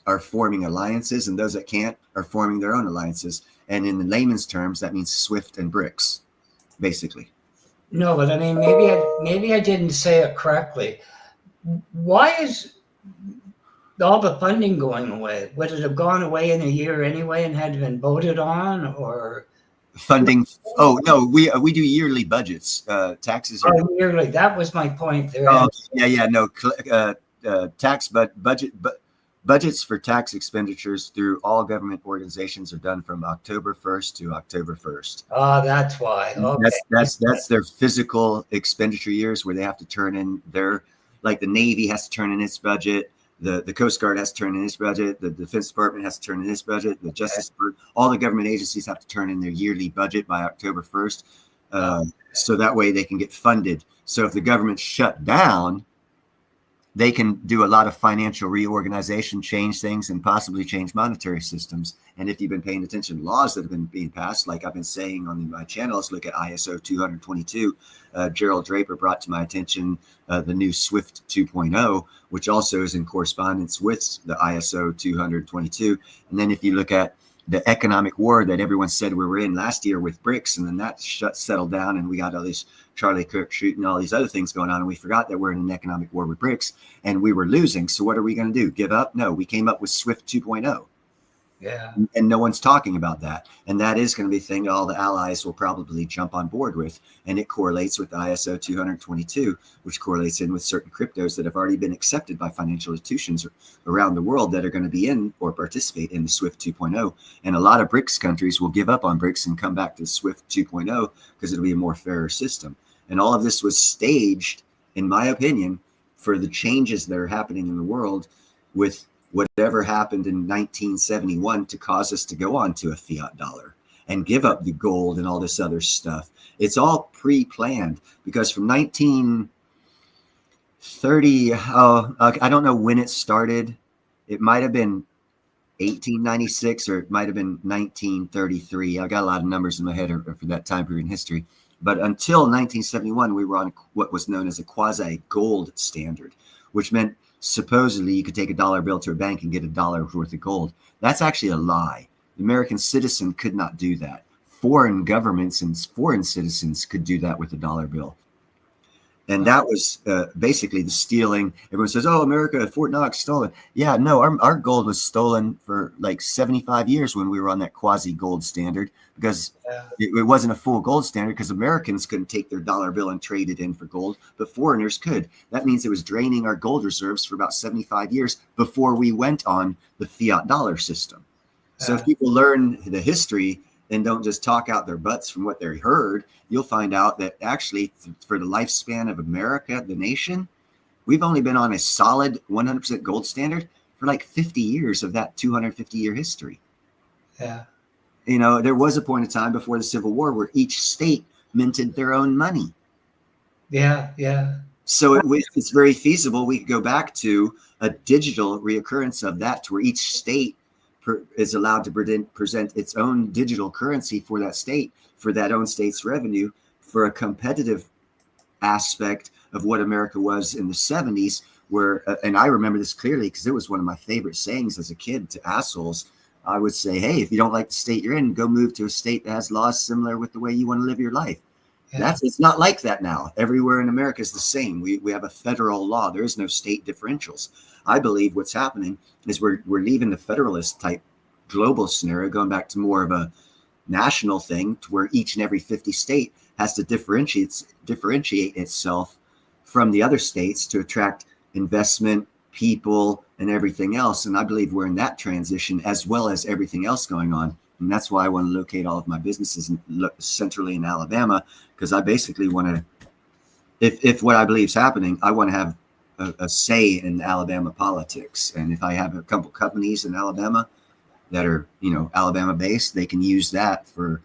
are forming alliances, and those that can't are forming their own alliances. And in the layman's terms, that means SWIFT and BRICS, basically. No, but I mean, maybe I didn't say it correctly. Why is all the funding going away? Would it have gone away in a year anyway and had been voted on, or funding? Oh no, we do yearly budgets. Taxes are yearly. That was my point there. Oh, yeah, no. Budgets for tax expenditures through all government organizations are done from October 1st to October 1st. Oh, that's why. Okay. That's their physical expenditure years, where they have to turn in like the Navy has to turn in its budget. The Coast Guard has to turn in its budget. The Defense Department has to turn in its budget. The Justice Department, all the government agencies have to turn in their yearly budget by October 1st. So that way they can get funded. So if the government shut down, they can do a lot of financial reorganization, change things, and possibly change monetary systems. And if you've been paying attention, laws that have been being passed, like I've been saying on my channels, look at ISO 222. Gerald Draper brought to my attention the new SWIFT 2.0, which also is in correspondence with the ISO 222. And then if you look at the economic war that everyone said we were in last year with BRICS, and then that settled down, and we got all this Charlie Kirk shooting, all these other things going on, and we forgot that we're in an economic war with BRICS, and we were losing. So what are we going to do? Give up? No, we came up with SWIFT 2.0. Yeah. And no one's talking about that. And that is going to be a thing all the allies will probably jump on board with. And it correlates with ISO 222, which correlates in with certain cryptos that have already been accepted by financial institutions around the world that are going to be in or participate in the SWIFT 2.0. And a lot of BRICS countries will give up on BRICS and come back to SWIFT 2.0 because it'll be a more fairer system. And all of this was staged, in my opinion, for the changes that are happening in the world with whatever happened in 1971 to cause us to go on to a fiat dollar and give up the gold and all this other stuff. It's all pre-planned, because from 1930, I don't know when it started. It might have been 1896 or it might have been 1933. I got a lot of numbers in my head for that time period in history. But until 1971, we were on what was known as a quasi-gold standard, which meant supposedly you could take a dollar bill to a bank and get $1 worth of gold. That's actually a lie. The American citizen could not do that. Foreign governments and foreign citizens could do that with a dollar bill. And that was basically the stealing. Everyone says, oh, America, Fort Knox stolen. Yeah, no, our gold was stolen for like 75 years when we were on that quasi-gold standard, because it wasn't a full gold standard, because Americans couldn't take their dollar bill and trade it in for gold, but foreigners could. That means it was draining our gold reserves for about 75 years before we went on the fiat dollar system. So if people learn the history and don't just talk out their butts from what they heard, you'll find out that actually for the lifespan of America, the nation, we've only been on a solid 100% gold standard for like 50 years of that 250-year history. Yeah. You know, there was a point in time before the Civil War where each state minted their own money. Yeah, yeah. So it's very feasible we could go back to a digital reoccurrence of that, to where each state is allowed to present its own digital currency for that state, for that own state's revenue, for a competitive aspect of what America was in the 70s, where, and I remember this clearly because it was one of my favorite sayings as a kid to assholes. I would say, hey, if you don't like the state you're in, go move to a state that has laws similar with the way you want to live your life. Yeah. It's not like that now. Everywhere in America is the same. We have a federal law. There is no state differentials. I believe what's happening is we're leaving the federalist type global scenario, going back to more of a national thing, to where each and every 50 state has to differentiate itself from the other states to attract investment, people, and everything else. And I believe we're in that transition, as well as everything else going on. And that's why I want to locate all of my businesses centrally in Alabama, because I basically want to, if what I believe is happening, I want to have a say in Alabama politics. And if I have a couple companies in Alabama that are, Alabama based, they can use that for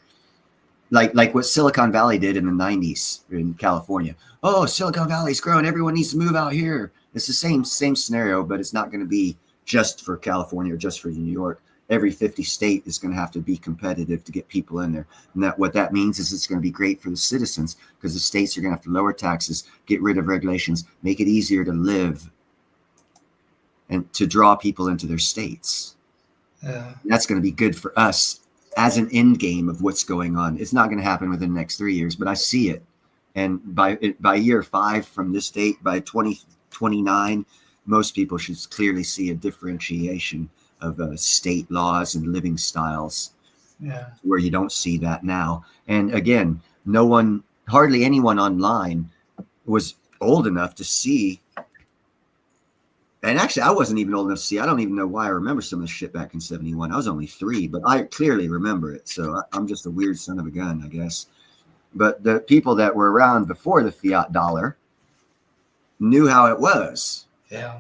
like what Silicon Valley did in the 90s in California. Oh, Silicon Valley's growing. Everyone needs to move out here. It's the same scenario, but it's not going to be just for California or just for New York. Every 50 state is going to have to be competitive to get people in there. And what that means is it's going to be great for the citizens, because the states are going to have to lower taxes, get rid of regulations, make it easier to live and to draw people into their states. That's going to be good for us as an end game of what's going on. It's not going to happen within the next 3 years, but I see it. And by year 5 from this date, by 2029, most people should clearly see a differentiation of state laws and living styles, where you don't see that now. And again, hardly anyone online was old enough to see. And actually, I wasn't even old enough to see. I don't even know why I remember some of the shit back in 71. I was only 3, but I clearly remember it. So I'm just a weird son of a gun, I guess. But the people that were around before the fiat dollar knew how it was. Yeah.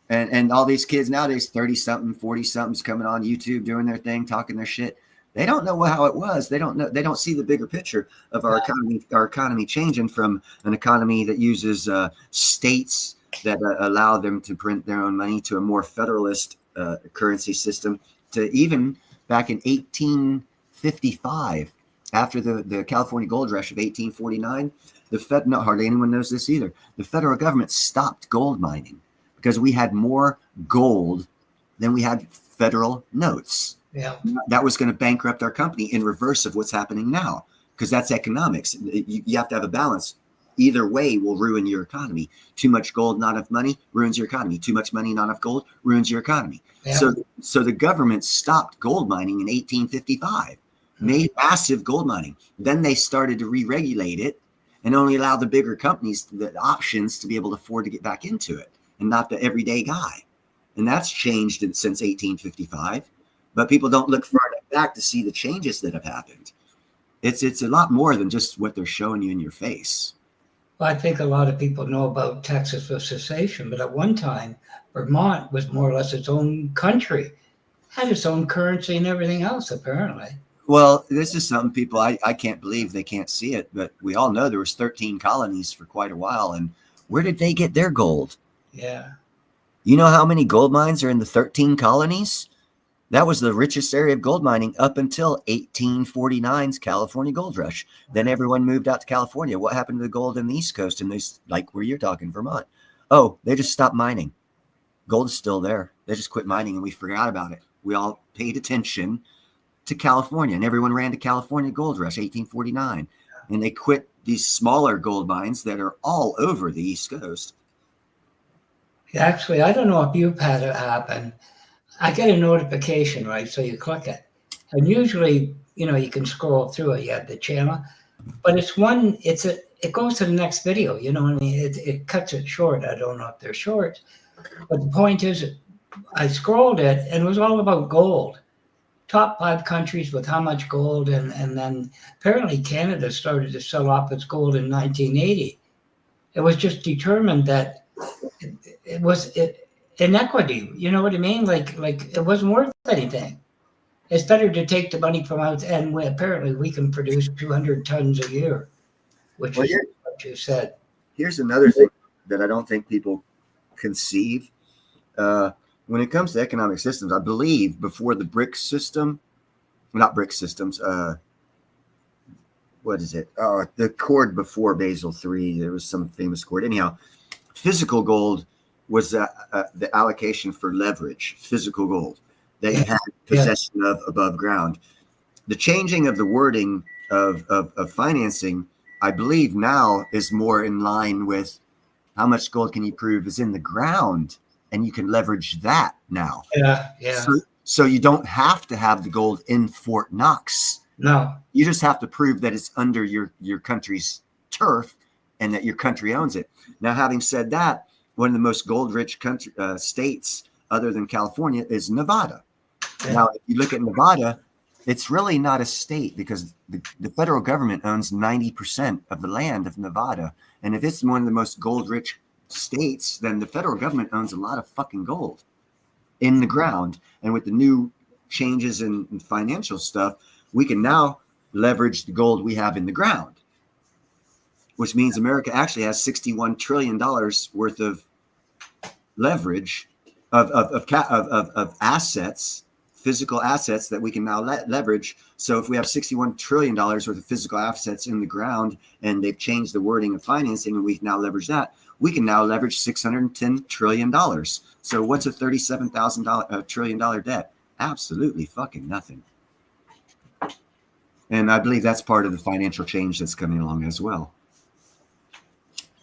And all these kids nowadays, 30-something, 40-somethings coming on YouTube, doing their thing, talking their shit. They don't know how it was. They don't know. They don't see the bigger picture of our economy. Our economy changing from an economy that uses states that allow them to print their own money to a more federalist currency system, to even back in 1855, after the California gold rush of 1849. Not hardly anyone knows this either. The federal government stopped gold mining, because we had more gold than we had federal notes. Yeah. That was going to bankrupt our company, in reverse of what's happening now, because that's economics. You have to have a balance. Either way will ruin your economy. Too much gold, not enough money, ruins your economy. Too much money, not enough gold, ruins your economy. Yeah. So the government stopped gold mining in 1855, made massive gold mining. Then they started to re-regulate it and only allow the bigger companies the options to be able to afford to get back into it, and not the everyday guy. And that's changed since 1855. But people don't look far enough back to see the changes that have happened. It's a lot more than just what they're showing you in your face. Well, I think a lot of people know about Texas for secession, but at one time, Vermont was more or less its own country, had its own currency and everything else, apparently. Well, this is something people, I can't believe they can't see it, but we all know there was 13 colonies for quite a while. And where did they get their gold? Yeah. You know how many gold mines are in the 13 colonies? That was the richest area of gold mining up until 1849's California gold rush. Then everyone moved out to California. What happened to the gold in the East Coast and these, like where you're talking, Vermont? Oh, they just stopped mining. Gold is still there. They just quit mining and we forgot about it. We all paid attention to California and everyone ran to California gold rush, 1849. And they quit these smaller gold mines that are all over the East Coast. Actually, I don't know if you've had it happen. I get a notification, right? So you click it. And usually, you can scroll through it. You have the channel. But it goes to the next video. You know what I mean? It cuts it short. I don't know if they're short. But the point is, I scrolled it and it was all about gold. Top 5 countries with how much gold. And then apparently Canada started to sell off its gold in 1980. It was just determined that it was inequity. You know what I mean? Like it wasn't worth anything. It's better to take the money from out, and apparently we can produce 200 tons a year, which is what you said. Here's another thing that I don't think people conceive. When it comes to economic systems, I believe before the BRICS system, not BRICS systems, what is it? The accord before Basel III, there was some famous accord. Anyhow, physical gold was the allocation for leverage, physical gold. They had possession of above ground. The changing of the wording of financing, I believe now is more in line with how much gold can you prove is in the ground, and you can leverage that now. Yeah. So you don't have to have the gold in Fort Knox. No. You just have to prove that it's under your country's turf and that your country owns it. Now, having said that, one of the most gold-rich states other than California is Nevada. Yeah. Now, if you look at Nevada, it's really not a state because the federal government owns 90% of the land of Nevada. And if it's one of the most gold-rich states, then the federal government owns a lot of fucking gold in the ground. And with the new changes in financial stuff, we can now leverage the gold we have in the ground, which means America actually has $61 trillion worth of leverage of assets, physical assets that we can now leverage. So if we have $61 trillion worth of physical assets in the ground and they've changed the wording of financing and we can now leverage that, we can now leverage $610 trillion. So what's a $37,000 trillion debt? Absolutely fucking nothing. And I believe that's part of the financial change that's coming along as well.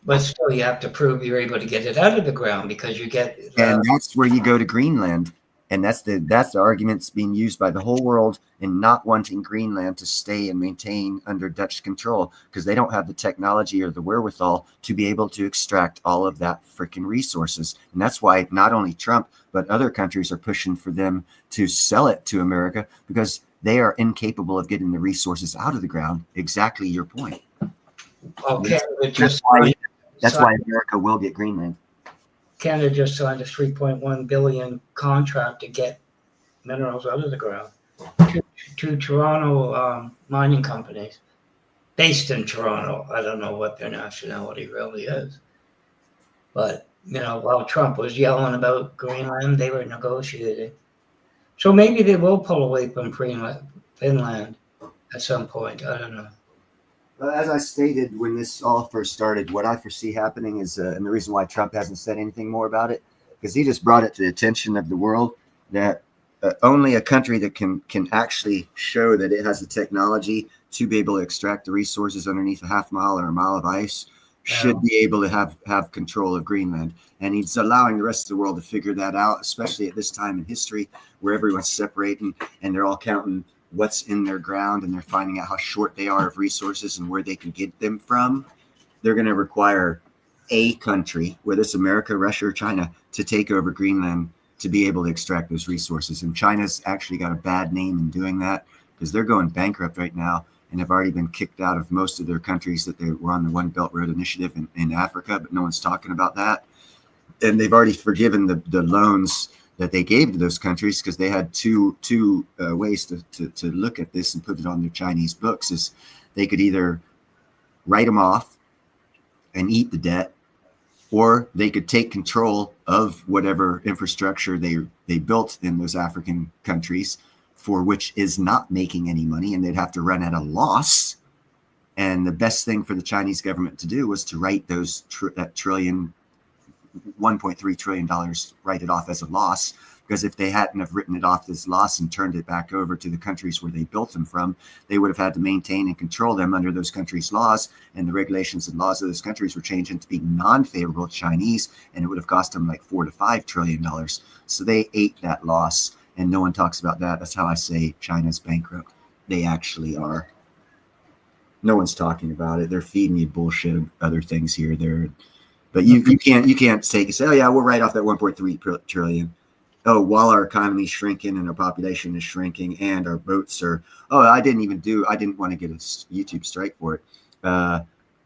But still, you have to prove you're able to get it out of the ground because you get. And that's where you go to Greenland. And that's the argument that's being used by the whole world in not wanting Greenland to stay and maintain under Dutch control because they don't have the technology or the wherewithal to be able to extract all of that freaking resources. And that's why not only Trump, but other countries are pushing for them to sell it to America because they are incapable of getting the resources out of the ground. Exactly your point. Okay, that's why America will get Greenland. Canada just signed a $3.1 billion contract to get minerals out of the ground. Two Toronto mining companies based in Toronto. I don't know what their nationality really is. But, while Trump was yelling about Greenland, they were negotiating. So maybe they will pull away from Finland at some point. I don't know. As I stated when this all first started, what I foresee happening is, and the reason why Trump hasn't said anything more about it, because he just brought it to the attention of the world that only a country that can actually show that it has the technology to be able to extract the resources underneath a half mile or a mile of ice should be able to have control of Greenland. And he's allowing the rest of the world to figure that out, especially at this time in history where everyone's separating and they're all counting what's in their ground and they're finding out how short they are of resources and where they can get them from. They're going to require a country, whether it's America, Russia, or China, to take over Greenland to be able to extract those resources. And China's actually got a bad name in doing that because they're going bankrupt right now and have already been kicked out of most of their countries that they were on the One Belt Road Initiative in Africa, but no one's talking about that. And they've already forgiven the loans that they gave to those countries, because they had two ways to look at this and put it on their Chinese books. Is they could either write them off and eat the debt, or they could take control of whatever infrastructure they built in those African countries, for which is not making any money, and they'd have to run at a loss. And the best thing for the Chinese government to do was to write those $1.3 trillion, write it off as a loss, because if they hadn't have written it off as loss and turned it back over to the countries where they built them from, they would have had to maintain and control them under those countries' laws, and the regulations and laws of those countries were changing to be non-favorable to Chinese, and it would have cost them like $4 to $5 trillion. So they ate that loss, and no one talks about that. That's how I say China's bankrupt. They actually are. No one's talking about it. They're feeding you bullshit of other things here, there. But you can't say, oh yeah, we'll write off that 1.3 trillion. Oh, while our economy is shrinking and our population is shrinking and our boats are, I didn't want to get a YouTube strike for it.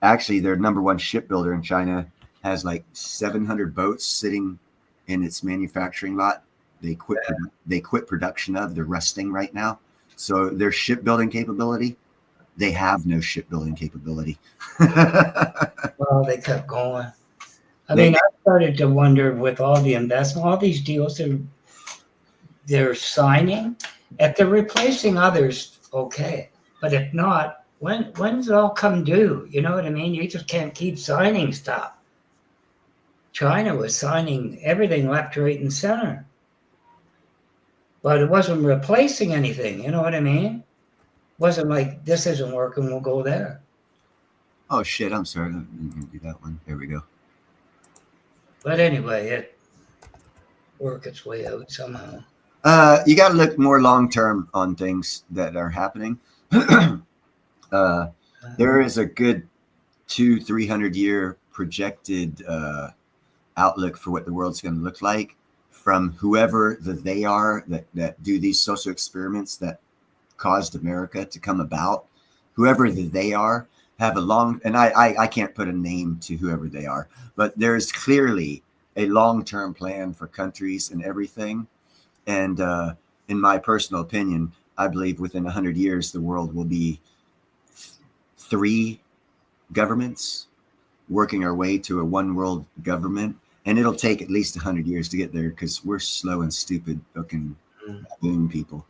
Actually, their number one shipbuilder in China has like 700 boats sitting in its manufacturing lot. They quit production of. They're rusting right now. So their shipbuilding capability, they have no shipbuilding capability. Well, they kept going. I mean, I started to wonder, with all the investment, all these deals they're signing, if they're replacing others, okay. But if not, when's it all come due? You know what I mean? You just can't keep signing stuff. China was signing everything left, right, and center. But it wasn't replacing anything, you know what I mean? It wasn't like, this isn't working, we'll go there. Oh shit, I'm sorry. I didn't do that one. There we go. But anyway, it worked its way out somehow. You got to look more long term on things that are happening. There is a good 200-300 year projected outlook for what the world's going to look like from whoever they are that do these social experiments that caused America to come about. Whoever they are have a long, and I can't put a name to whoever they are, but there's clearly a long-term plan for countries and everything. And in my personal opinion, I believe within 100 years, the world will be 3 governments working our way to a one world government. And it'll take at least 100 years to get there, because we're slow and stupid fucking baboon people.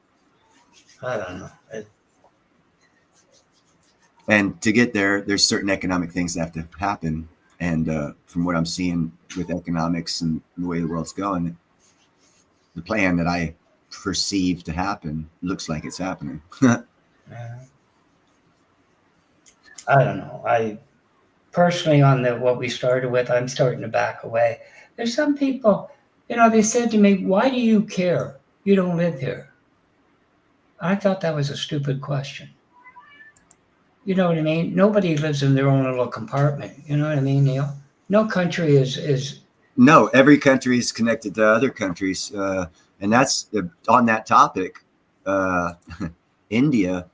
I don't know. And to get there, there's certain economic things that have to happen. And from what I'm seeing with economics and the way the world's going, the plan that I perceive to happen looks like it's happening. I don't know. I personally, on what we started with, I'm starting to back away. There's some people, they said to me, why do you care? You don't live here. I thought that was a stupid question. You know what I mean? Nobody lives in their own little compartment. You know what I mean, Neil? No country is. No, every country is connected to other countries. And that's on that topic. India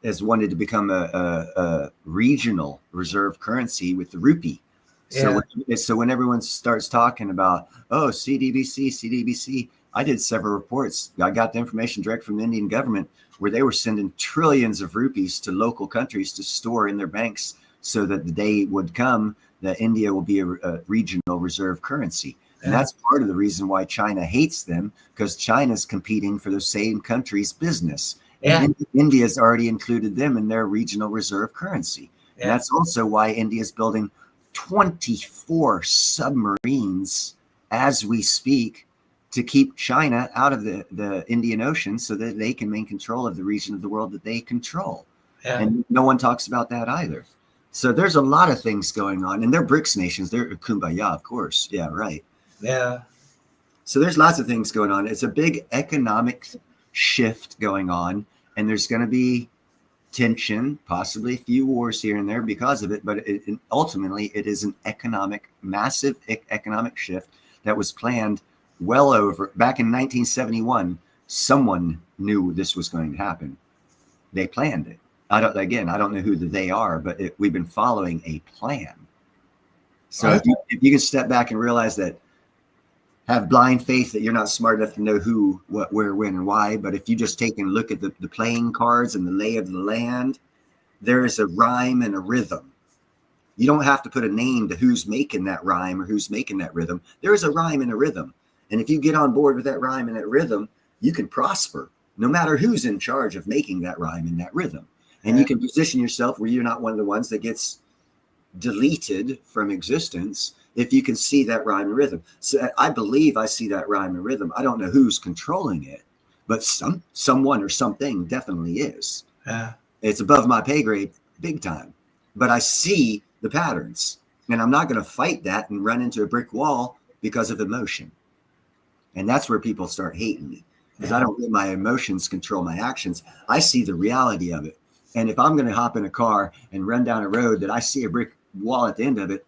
has wanted to become a regional reserve currency with the rupee. So, so when everyone starts talking about, CDBC, I did several reports. I got the information direct from the Indian government where they were sending trillions of rupees to local countries to store in their banks, so that the day would come that India will be a regional reserve currency. And that's part of the reason why China hates them, because China's competing for the same country's business. And India's already included them in their regional reserve currency. And that's also why India's building 24 submarines as we speak to keep China out of the Indian Ocean, so that they can maintain control of the region of the world that they control. And no one talks about that either. So there's a lot of things going on, and they're BRICS nations. They're kumbaya, of course. Yeah, right. Yeah. So there's lots of things going on. It's a big economic shift going on, and there's going to be tension, possibly a few wars here and there because of it. But ultimately, it is an massive economic shift that was planned well over back in 1971. Someone knew this was going to happen. They planned it. I don't know who they are, but we've been following a plan. So if you can step back and realize that, have blind faith that you're not smart enough to know who, what, where, when, and why. But if you just take and look at the playing cards and the lay of the land, there is a rhyme and a rhythm. You don't have to put a name to who's making that rhyme or who's making that rhythm. There is a rhyme and a rhythm. And if you get on board with that rhyme and that rhythm, you can prosper no matter who's in charge of making that rhyme and that rhythm. And you can position yourself where you're not one of the ones that gets deleted from existence if you can see that rhyme and rhythm. So I believe I see that rhyme and rhythm. I don't know who's controlling it, but someone or something definitely is. Yeah. It's above my pay grade big time, but I see the patterns, and I'm not going to fight that and run into a brick wall because of emotion. And that's where people start hating me, because I don't let my emotions control my actions. I see the reality of it. And if I'm going to hop in a car and run down a road that I see a brick wall at the end of it,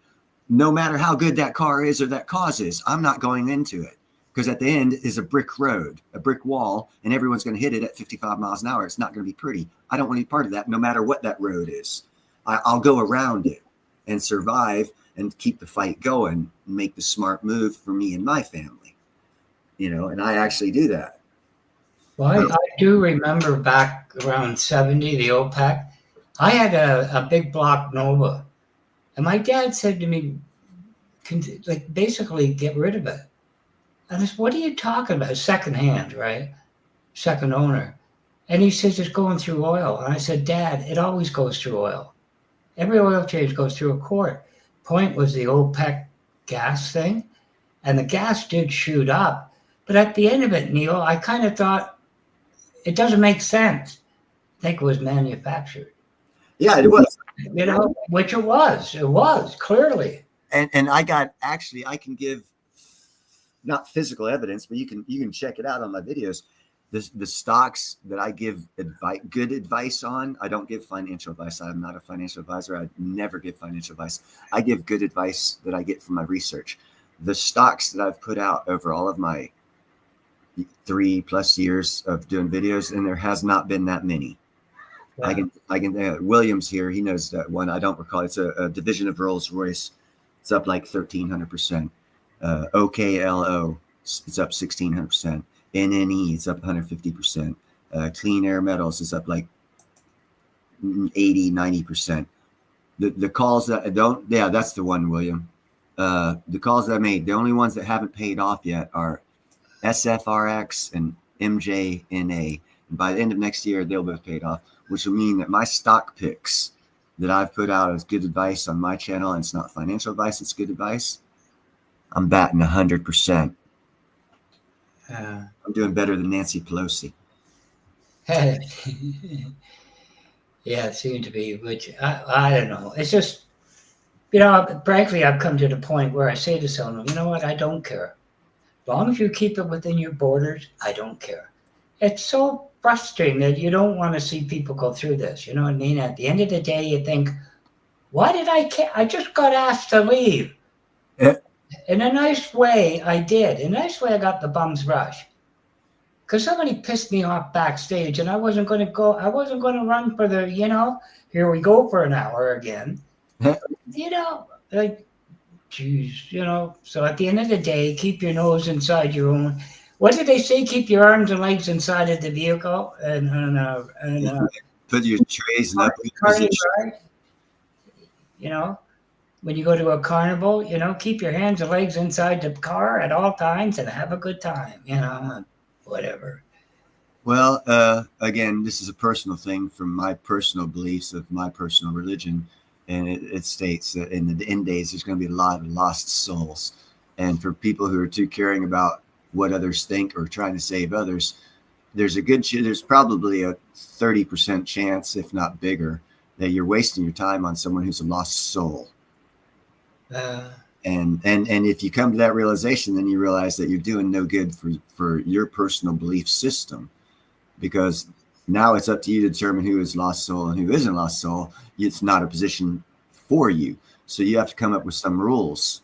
no matter how good that car is or that cause is, I'm not going into it, because at the end is a brick road, a brick wall, and everyone's going to hit it at 55 miles an hour. It's not going to be pretty. I don't want to be part of that, no matter what that road is. I'll go around it and survive and keep the fight going and make the smart move for me and my family, and I actually do that. Well, I do remember back around 70, the OPEC, I had a big block Nova. And my dad said to me, basically get rid of it. And I said, what are you talking about? Secondhand, right? Second owner. And he says, it's going through oil. And I said, Dad, it always goes through oil. Every oil change goes through a quart. Point was the OPEC gas thing. And the gas did shoot up. But at the end of it, Neil, I kind of thought, it doesn't make sense. I think it was manufactured. Yeah, it was. Which it was clearly. And I can give not physical evidence, but you can check it out on my videos. The stocks that I give good advice on, I don't give financial advice. I'm not a financial advisor. I never give financial advice. I give good advice that I get from my research. The stocks that I've put out over all of my 3+ years of doing videos, and there has not been that many. Yeah. I can Williams here, he knows that one. I don't recall. It's a division of Rolls-Royce. It's up like 1,300%. OKLO, it's up 1,600%. NNE, it's up 150%. Clean Air Metals is up like 80-90%. The calls that don't, that's the one, William. The calls that I made, the only ones that haven't paid off yet are SFRX and MJNA. And by the end of next year, they'll both paid off, which will mean that my stock picks that I've put out as good advice on my channel, and it's not financial advice, it's good advice, I'm batting 100%. I'm doing better than Nancy Pelosi. Yeah, it seemed to be, which I don't know. It's just, frankly, I've come to the point where I say to someone, you know what, I don't care. As long as you keep it within your borders, I don't care. It's so frustrating that you don't want to see people go through this. You know what I mean? At the end of the day, you think, why did I care? I just got asked to leave. Yeah. In a nice way, I did. In a nice way, I got the bum's rush. Because somebody pissed me off backstage, and I wasn't going to go. I wasn't going to run for the, here we go for an hour again. Geez, so at the end of the day, keep your nose inside your own. What did they say? Keep your arms and legs inside of the vehicle, and put your trays in that position. When you go to a carnival, keep your hands and legs inside the car at all times and have a good time. Whatever. Well, again, this is a personal thing from my personal beliefs of my personal religion. And it states that in the end days, there's going to be a lot of lost souls. And for people who are too caring about what others think or trying to save others, there's probably a 30% chance, if not bigger, that you're wasting your time on someone who's a lost soul. And if you come to that realization, then you realize that you're doing no good for your personal belief system, because now it's up to you to determine who is lost soul and who isn't lost soul. It's not a position for you. So you have to come up with some rules.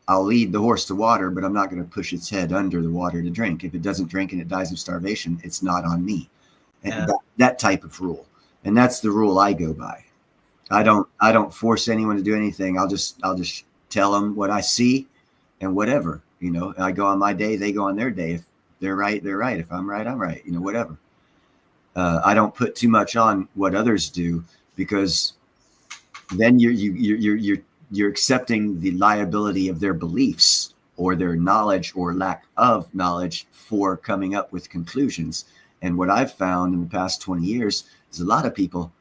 I'll lead the horse to water, but I'm not going to push its head under the water to drink. If it doesn't drink and it dies of starvation, it's not on me. And that type of rule. And that's the rule I go by. I don't force anyone to do anything. I'll just tell them what I see and whatever, I go on my day, they go on their day. If they're right, they're right. If I'm right, I'm right, whatever. I don't put too much on what others do, because then you're accepting the liability of their beliefs or their knowledge or lack of knowledge for coming up with conclusions. And what I've found in the past 20 years is a lot of people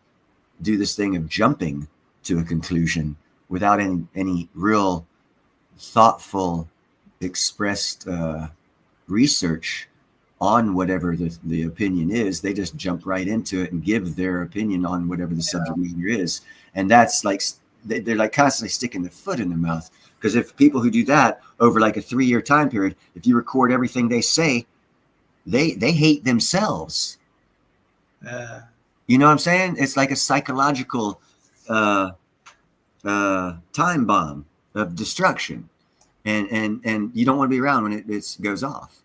do this thing of jumping to a conclusion without any real thoughtful expressed research on whatever the opinion is. They just jump right into it and give their opinion on whatever the subject matter is. And that's like, they're like constantly sticking their foot in their mouth. Because if people who do that over like a 3-year time period, if you record everything they say, they hate themselves. You know what I'm saying? It's like a psychological time bomb of destruction. And you don't want to be around when it goes off.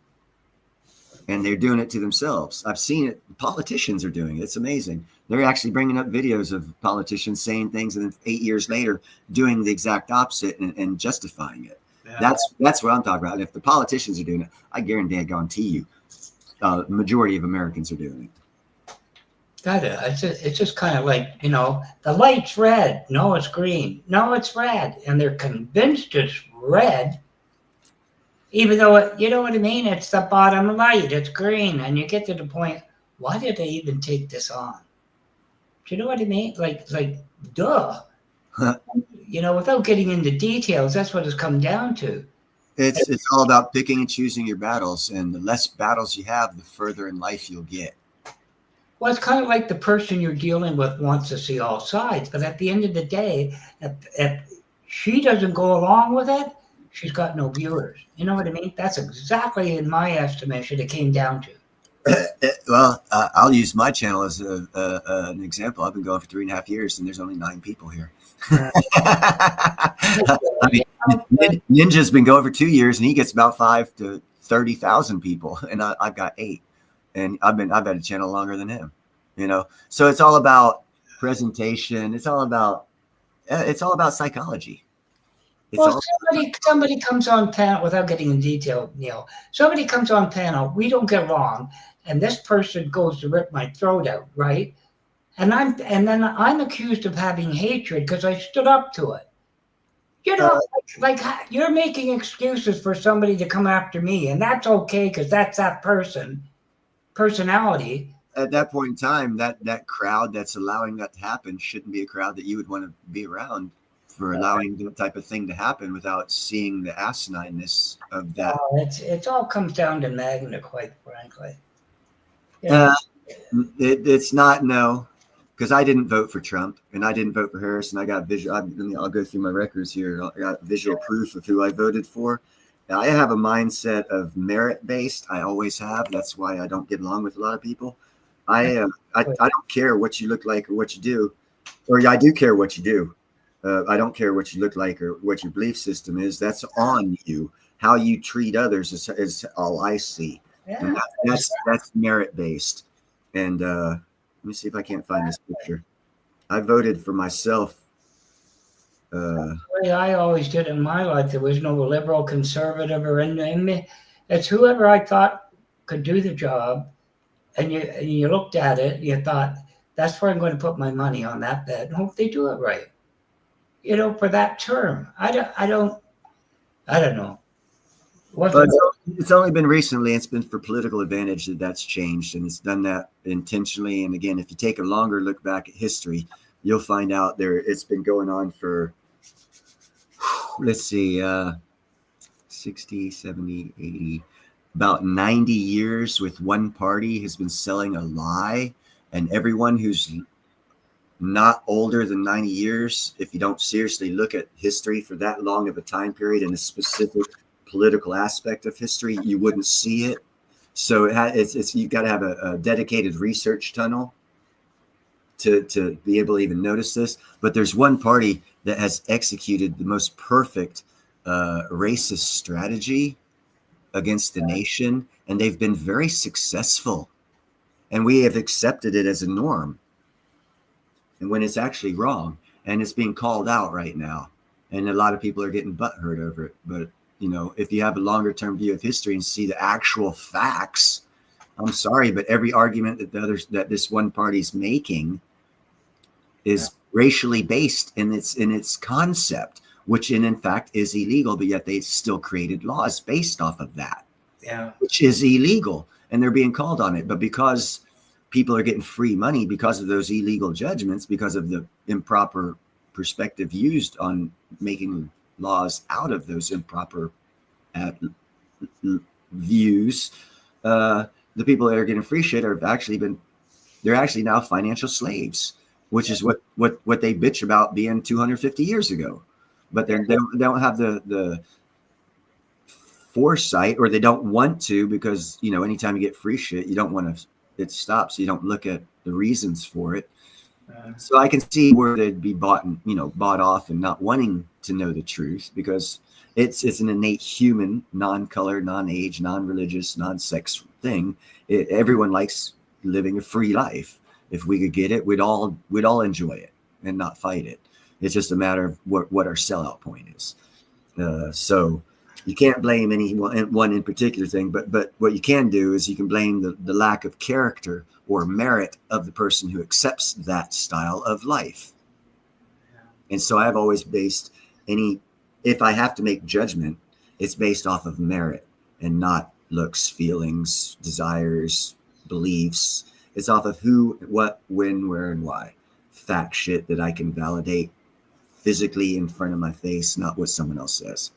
And they're doing it to themselves. I've seen it. Politicians are doing it. It's amazing. They're actually bringing up videos of politicians saying things and then 8 years later doing the exact opposite and justifying it. Yeah. That's what I'm talking about. And if the politicians are doing it, I guarantee you, the majority of Americans are doing it. It's just kind of like, the light's red. No, it's green. No, it's red. And they're convinced it's red, even though, you know what I mean? It's the bottom light. It's green. And you get to the point, why did they even take this on? Do you know what I mean? Like duh. Without getting into details, that's what it's come down to. It's all about picking and choosing your battles. And the less battles you have, the further in life you'll get. Well, it's kind of like the person you're dealing with wants to see all sides. But at the end of the day, if she doesn't go along with it, she's got no viewers. You know what I mean? That's exactly, in my estimation, it came down to. Well, I'll use my channel as an example. I've been going for 3.5 years, and there's only 9 people here. I mean, Ninja's been going for 2 years, and he gets about 5 to 30,000 people, and I've got 8. And I've had a channel longer than him, So it's all about presentation. It's all about psychology. Somebody comes on panel, without getting in detail, Neil. Somebody comes on panel, we don't get along, and this person goes to rip my throat out, right? And then I'm accused of having hatred because I stood up to it. Like you're making excuses for somebody to come after me, and that's okay because that's that personality. At that point in time, that crowd that's allowing that to happen shouldn't be a crowd that you would want to be around for allowing that type of thing to happen without seeing the asinineness of that. It all comes down to Magna, quite frankly. It's not, no, because I didn't vote for Trump and I didn't vote for Harris, and I got visual. I'll go through my records here. I got visual proof of who I voted for. I have a mindset of merit-based. I always have. That's why I don't get along with a lot of people. I don't care what you look like or what you do, or I do care what you do. I don't care what you look like or what your belief system is. That's on you. How you treat others is all I see. Yeah, and that's merit-based. And let me see if I can't find this picture. I voted for myself. The way I always did in my life, there was no liberal, conservative, or in me. It's whoever I thought could do the job, and you looked at it, you thought, that's where I'm going to put my money on that bet and hope they do it right. For that term, I don't know. It's only been recently. It's been for political advantage that's changed, and it's done that intentionally. And again, if you take a longer look back at history, you'll find out it's been going on for, let's see, 60, 70, 80, about 90 years with one party has been selling a lie. And everyone who's not older than 90 years, if you don't seriously look at history for that long of a time period and a specific political aspect of history, you wouldn't see it. So you've got to have a dedicated research tunnel to be able to even notice this. But there's one party that has executed the most perfect racist strategy against the nation, and they've been very successful. And we have accepted it as a norm. and when it's actually wrong, and it's being called out right now, and a lot of people are getting butthurt over it. But if you have a longer term view of history and see the actual facts, I'm sorry, but every argument that this one party's making is racially based in its concept, which in fact is illegal, but yet they still created laws based off of that, which is illegal, and they're being called on it. But because people are getting free money because of those illegal judgments, because of the improper perspective used on making laws out of those improper views, the people that are getting free shit they're actually now financial slaves, which is what they bitch about being 250 years ago. But they don't have the foresight, or they don't want to, because anytime you get free shit, you don't want to it stops. You don't look at the reasons for it. So I can see where they'd be bought off and not wanting to know the truth, because it's an innate human, non-color, non-age, non-religious, non-sex thing. Everyone likes living a free life. If we could get it, we'd all enjoy it and not fight it. It's just a matter of what our sellout point is. So you can't blame any one in particular thing, but what you can do is you can blame the lack of character or merit of the person who accepts that style of life. And so I've always based if I have to make judgment, it's based off of merit and not looks, feelings, desires, beliefs. It's off of who, what, when, where, and why. Fact shit that I can validate physically in front of my face, not what someone else says.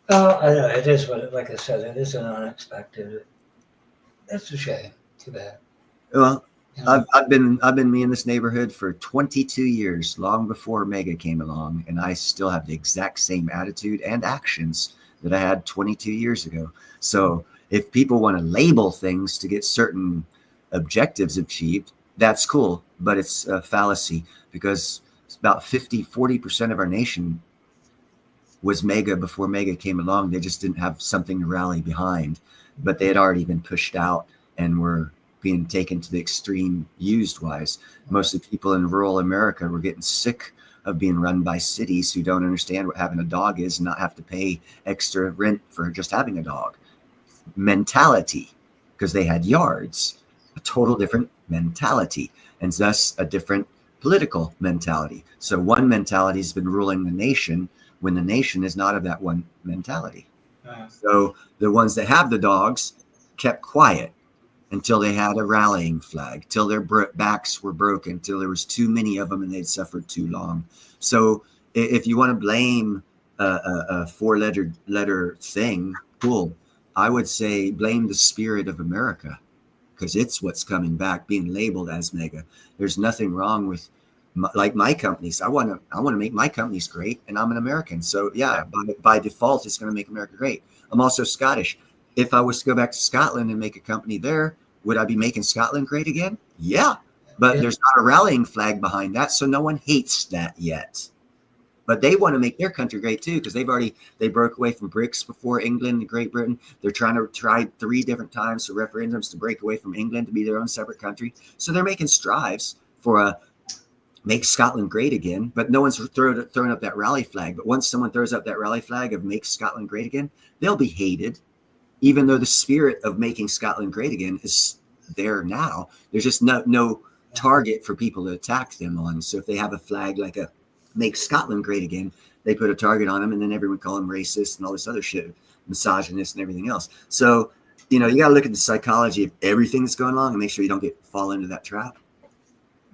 Oh, I know. It is like I said, it is an unexpected. That's a shame. Too bad. Well, I've been me in this neighborhood for 22 years, long before Mega came along, and I still have the exact same attitude and actions that I had 22 years ago. So if people want to label things to get certain objectives achieved, that's cool, but it's a fallacy, because it's about 40% of our nation was Mega before Mega came along. They just didn't have something to rally behind, but they had already been pushed out and were being taken to the extreme used wise. Most of the people in rural America were getting sick of being run by cities who don't understand what having a dog is and not have to pay extra rent for just having a dog. Mentality, because they had yards, a total different mentality, and thus a different political mentality. So one mentality has been ruling the nation when the nation is not of that one mentality. So the ones that have the dogs kept quiet until they had a rallying flag, till their backs were broken, till there was too many of them and they'd suffered too long. So if you want to blame a four-letter thing, cool. I would say blame the spirit of America, because it's what's coming back, being labeled as Mega. There's nothing wrong with my companies. I want to make my companies great, and I'm an American. So yeah, by default, it's going to make America great. I'm also Scottish. If I was to go back to Scotland and make a company there, would I be making Scotland great again? Yeah, but there's not a rallying flag behind that, so no one hates that yet. But they want to make their country great too, because they broke away from BRICS before England and Great Britain. They're trying to try 3 different times for referendums to break away from England to be their own separate country. So they're making strives for make Scotland great again, but no one's throwing up that rally flag. But once someone throws up that rally flag of make Scotland great again, they'll be hated, even though the spirit of making Scotland great again is there now. There's just no target for people to attack them on. So if they have a flag like a make Scotland great again, they put a target on them, and then everyone call them racist and all this other shit, misogynist and everything else. So, you got to look at the psychology of everything that's going on and make sure you don't fall into that trap.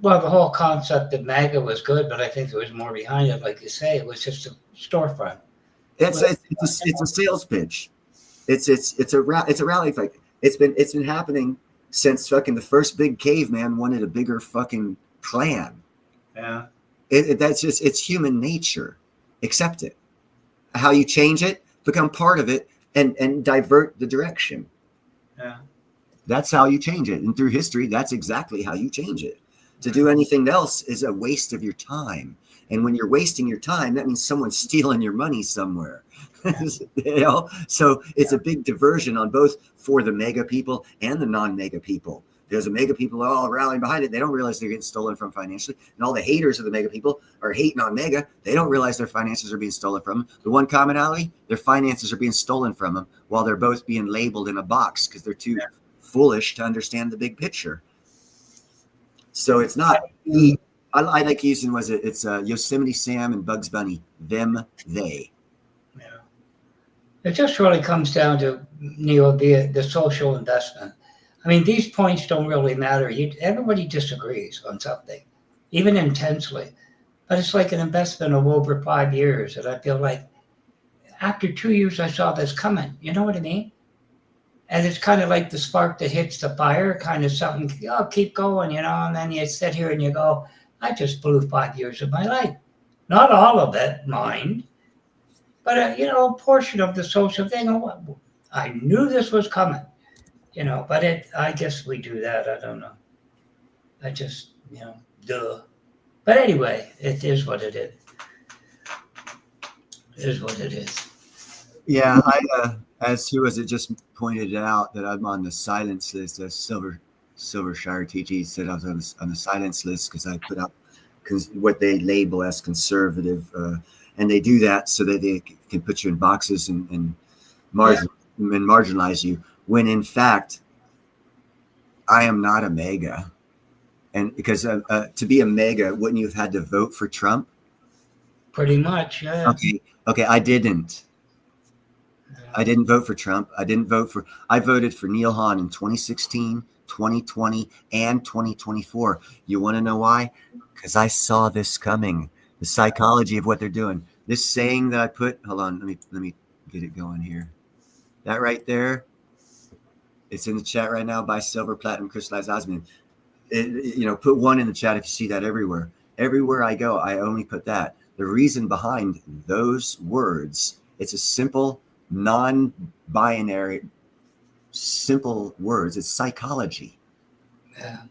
Well, the whole concept of MAGA was good, but I think there was more behind it. Like you say, it was just a storefront. It's a sales pitch. It's a rally fight. It's been happening since fucking the first big caveman wanted a bigger fucking clan. Yeah. It's human nature. Accept it. How you change it, become part of it, and divert the direction. Yeah. That's how you change it. And through history, that's exactly how you change it. To do anything else is a waste of your time. And when you're wasting your time, that means someone's stealing your money somewhere. So it's a big diversion on both for the mega people and the non-mega people. There's the mega people all rallying behind it. They don't realize they're getting stolen from financially. And all the haters of the mega people are hating on mega. They don't realize their finances are being stolen from them. The one commonality, their finances are being stolen from them while they're both being labeled in a box because they're too foolish to understand the big picture. So it's not. I like using it's Yosemite Sam and Bugs Bunny. Them, they. Yeah. It just really comes down to, Neil, the social investment. I mean, these points don't really matter. Everybody disagrees on something, even intensely. But it's like an investment of over 5 years. And I feel like after 2 years, I saw this coming. You know what I mean? And it's kind of like the spark that hits the fire, kind of something, keep going, and then you sit here and you go, I just blew 5 years of my life. Not all of it, mind, but, a portion of the social thing. I knew this was coming, but I guess we do that. I don't know. I just, duh. But anyway, it is what it is. It is what it is. Yeah, as who was it just pointed out that I'm on the silence list. Silvershire TG said I was on the silence list because I put out what they label as conservative, and they do that so that they can put you in boxes and marginalize you. When in fact, I am not a mega, and because to be a mega, wouldn't you have had to vote for Trump? Pretty much, yeah. Okay, I didn't. I didn't vote for Trump. I voted for Neil Hahn in 2016, 2020, and 2024. You want to know why? Because I saw this coming. The psychology of what they're doing. This saying that I put, hold on, let me get it going here. That right there, it's in the chat right now by Silver Platinum Crystallized Osmium. Put one in the chat if you see that everywhere. Everywhere I go, I only put that. The reason behind those words, it's a simple, non-binary, simple words. It's psychology. Yeah.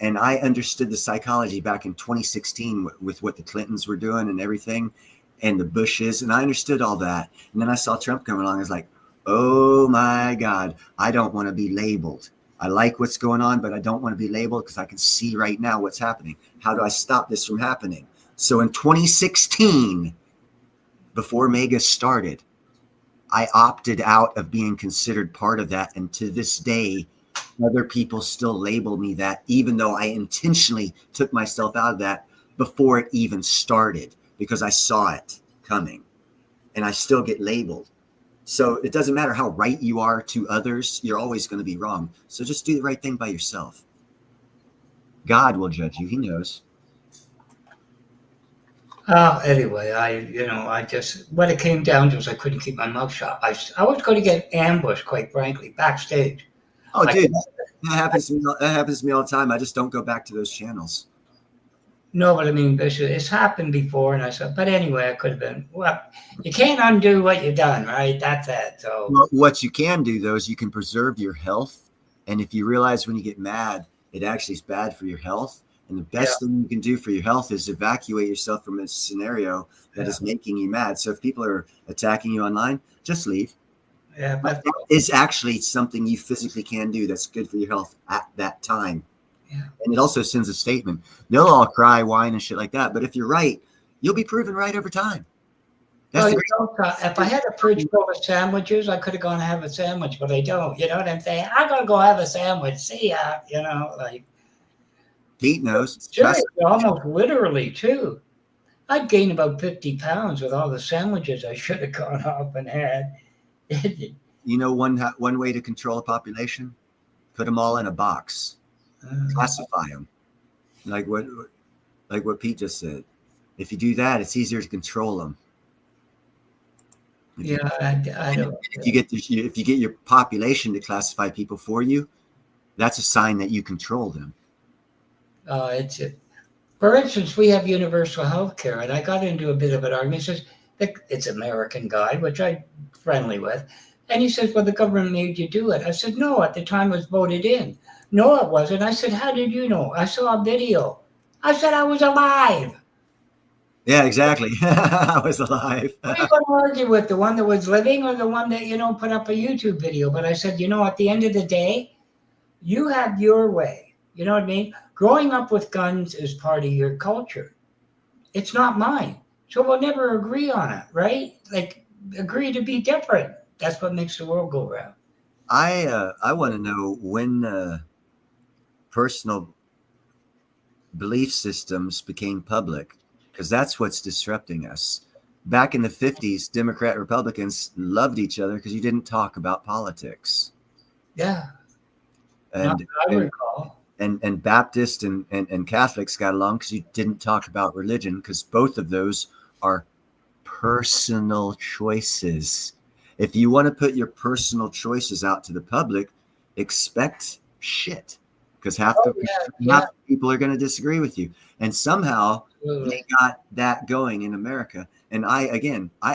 And I understood the psychology back in 2016 with what the Clintons were doing and everything, and the Bushes, and I understood all that. And then I saw Trump coming along. I was like, oh my God, I don't want to be labeled. I like what's going on, but I don't want to be labeled because I can see right now what's happening. How do I stop this from happening? So in 2016, before MAGA started, I opted out of being considered part of that. And to this day, other people still label me that, even though I intentionally took myself out of that before it even started, because I saw it coming, and I still get labeled. So it doesn't matter how right you are to others, you're always going to be wrong. So just do the right thing by yourself. God will judge you. He knows. Anyway, I just, what it came down to is I couldn't keep my mouth shut. I was going to get ambushed, quite frankly, backstage. Oh, dude, that happens to me. That happens to me all the time. I just don't go back to those channels. No, but I mean, it's happened before, and I said, but anyway, I could have been. Well, you can't undo what you've done, right? That's it. So what you can do, though, is you can preserve your health. And if you realize when you get mad, it actually is bad for your health. And the best thing you can do for your health is evacuate yourself from a scenario that is making you mad. So if people are attacking you online, just leave. Yeah, but that is actually something you physically can do that's good for your health at that time. Yeah. And it also sends a statement. They'll all cry, whine, and shit like that. But if you're right, you'll be proven right over time. That's if I had a fridge full of sandwiches, I could have gone and have a sandwich, but I don't. You know what I'm saying? I'm going to go have a sandwich. See ya. Like. Pete knows. Seriously, almost literally, too. I'd gained about 50 pounds with all the sandwiches I should have gone off and had. You know, one way to control a population? Put them all in a box. Classify them. Like what Pete just said. If you do that, it's easier to control them. I don't. If you get your population to classify people for you, that's a sign that you control them. For instance, we have universal health care, and I got into a bit of an argument. He says, it's American guy, which I'm friendly with. And he says, well, the government made you do it. I said, no, at the time it was voted in. No, it wasn't. I said, how did you know? I saw a video. I said, I was alive. Yeah, exactly. I was alive. What are you going to argue with, the one that was living or the one that, put up a YouTube video? But I said, at the end of the day, You have your way. You know what I mean? Growing up with guns is part of your culture. It's not mine. So we'll never agree on it, right? Like, agree to be different. That's what makes the world go round. I want to know when personal belief systems became public, because that's what's disrupting us. Back in the 50s, Democrat Republicans loved each other because you didn't talk about politics. Yeah. And I recall. And Baptist and Catholics got along because you didn't talk about religion, because both of those are personal choices. If you want to put your personal choices out to the public, expect shit, because half the people are going to disagree with you. And somehow they got that going in America. And I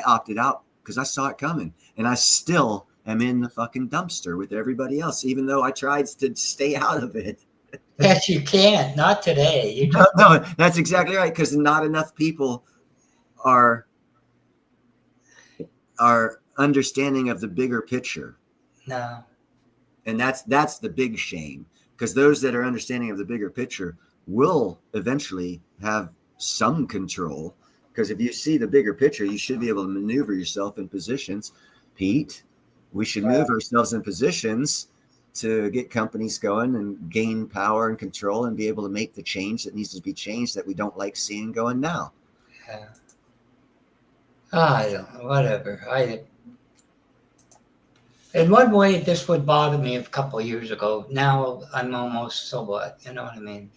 opted out because I saw it coming, and I still am in the fucking dumpster with everybody else, even though I tried to stay out of it. Yes, you can't. Not today. No, that's exactly right, because not enough people are understanding of the bigger picture. No. And that's the big shame, because those that are understanding of the bigger picture will eventually have some control, because if you see the bigger picture, you should be able to maneuver yourself in positions. Pete, we should move ourselves in positions to get companies going and gain power and control and be able to make the change that needs to be changed that we don't like seeing going now. Yeah. I don't know, whatever. In one way, this would bother me a couple of years ago. Now I'm almost so what, you know what I mean?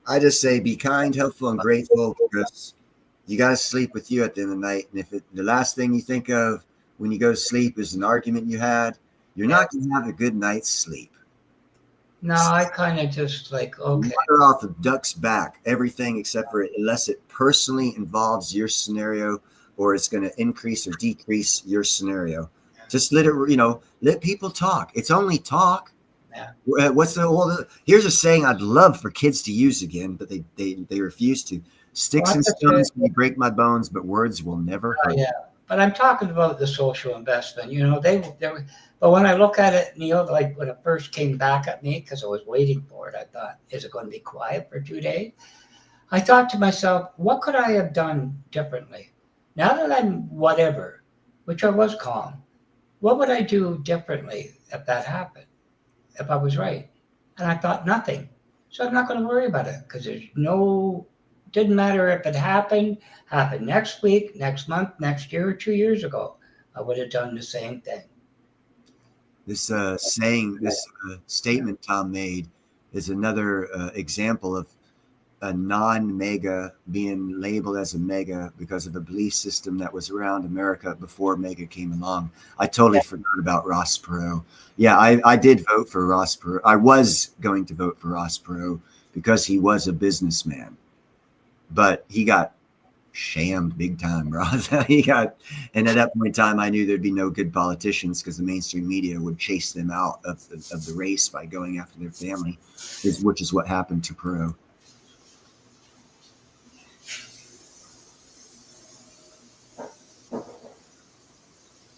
I just say be kind, helpful, and grateful, because you got to sleep with you at the end of the night. And if the last thing you think of when you go to sleep is an argument you had, you're not going to have a good night's sleep. No, I kind of just like, okay. Water off the duck's back, everything except for unless it personally involves your scenario or it's going to increase or decrease your scenario. Just let people talk. It's only talk. Yeah. Here's a saying I'd love for kids to use again, but they refuse to. Sticks and stones may break my bones, but words will never hurt. Yeah. But I'm talking about the social investment. But when I look at it, Neil, like when it first came back at me, because I was waiting for it, I thought, is it going to be quiet for 2 days? I thought to myself, what could I have done differently? Now that I'm whatever, which I was calm, what would I do differently if that happened, if I was right? And I thought nothing. So I'm not going to worry about it, because didn't matter if it happened next week, next month, next year, or 2 years ago. I would have done the same thing. This statement Tom made is another example of a non-mega being labeled as a mega because of a belief system that was around America before mega came along. I totally forgot about Ross Perot. Yeah, I did vote for Ross Perot. I was going to vote for Ross Perot because he was a businessman, but he got shammed big time, Ross. And at that point in time, I knew there'd be no good politicians because the mainstream media would chase them out of the race by going after their family, which is what happened to Perot.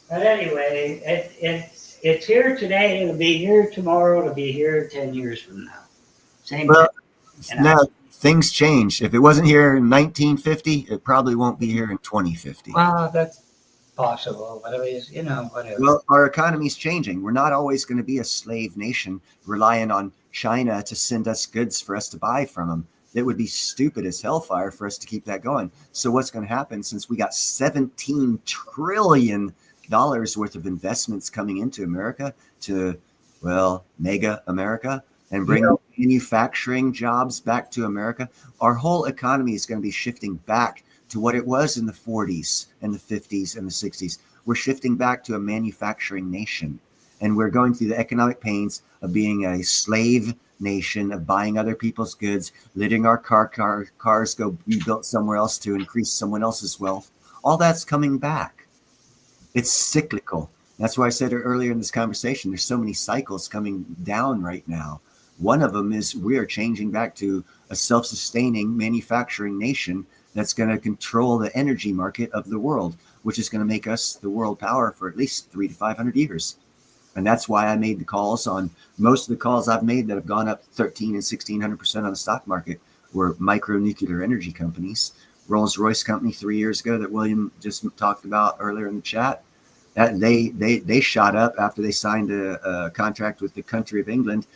But anyway, it's here today. It'll be here tomorrow. It'll be here 10 years from now. Same thing. No, things change. If it wasn't here in 1950, it probably won't be here in 2050. Well, that's possible. But whatever. Well, our economy's changing. We're not always going to be a slave nation relying on China to send us goods for us to buy from them. It would be stupid as hellfire for us to keep that going. So what's going to happen, since we got $17 trillion worth of investments coming into America to, mega America, and bring manufacturing jobs back to America, our whole economy is going to be shifting back to what it was in the 40s and the 50s and the 60s. We're shifting back to a manufacturing nation, and we're going through the economic pains of being a slave nation, of buying other people's goods, letting our cars go be built somewhere else to increase someone else's wealth. All that's coming back. It's cyclical. That's why I said earlier in this conversation, there's so many cycles coming down right now. One of them is we are changing back to a self-sustaining manufacturing nation that's going to control the energy market of the world, which is going to make us the world power for at least 300 to 500 years. And that's why I made the calls on most of the calls I've made that have gone up 13 and 1600% on the stock market were micro nuclear energy companies. Rolls-Royce company 3 years ago that William just talked about earlier in the chat, that they shot up after they signed a contract with the country of England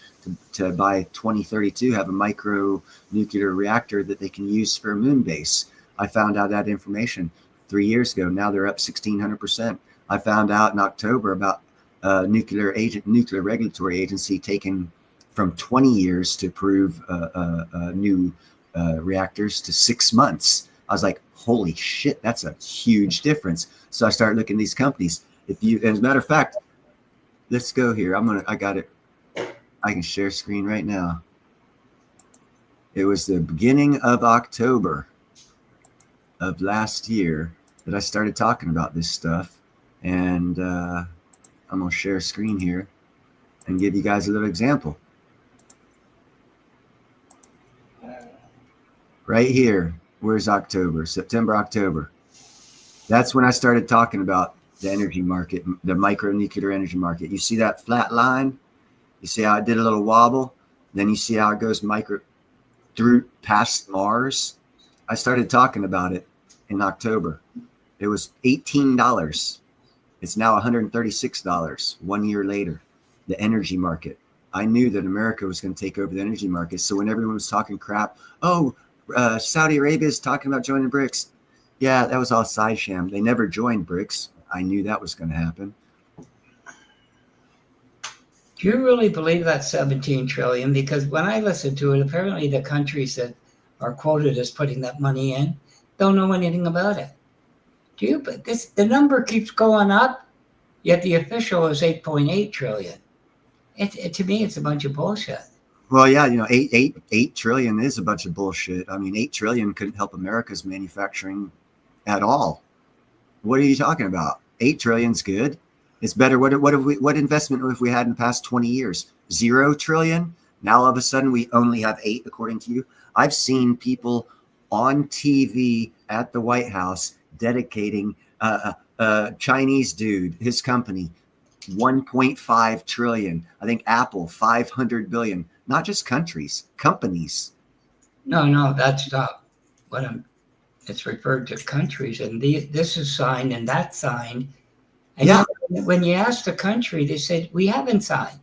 to by 2032 have a micro nuclear reactor that they can use for a moon base. I found out that information 3 years ago. Now they're up 1600%. I found out in October about nuclear regulatory agency taking from 20 years to approve new reactors to 6 months. I was like, holy shit, that's a huge difference. So I started looking at these companies. As a matter of fact, let's go here. I got it. I can share screen right now. It was the beginning of October of last year that I started talking about this stuff. And I'm going to share a screen here and give you guys a little example. Right here. Where's October? September, October. That's when I started talking about the energy market, the micro nuclear energy market. You see that flat line? You see how it did a little wobble? Then you see how it goes micro through past Mars. I started talking about it in October. It was $18. It's now $136 1 year later. The energy market. I knew that America was going to take over the energy market. So when everyone was talking crap, Saudi Arabia is talking about joining BRICS. Yeah, that was all side sham. They never joined BRICS. I knew that was going to happen. Do you really believe that 17 trillion? Because when I listened to it, apparently the countries that are quoted as putting that money in don't know anything about it. Do you? But the number keeps going up, yet the official is 8.8 trillion. To me, it's a bunch of bullshit. Well, yeah, 8 trillion is a bunch of bullshit. I mean, 8 trillion couldn't help America's manufacturing at all. What are you talking about? 8 trillion's good. It's better. What investment have we had in the past 20 years? 0 trillion. Now all of a sudden we only have 8, according to you. I've seen people on TV at the White House dedicating a Chinese dude, his company, 1.5 trillion. I think Apple 500 billion. Not just countries, companies. No, that's not what it's referred to countries, and this is signed and that's signed. And yeah. When you ask the country, they said, we haven't signed.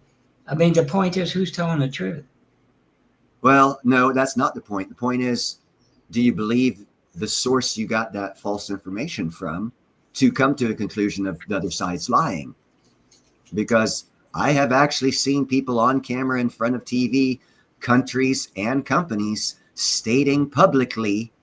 I mean, the point is, who's telling the truth? Well, no, that's not the point. The point is, do you believe the source you got that false information from to come to a conclusion of the other side's lying? Because I have actually seen people on camera in front of TV, countries and companies stating publicly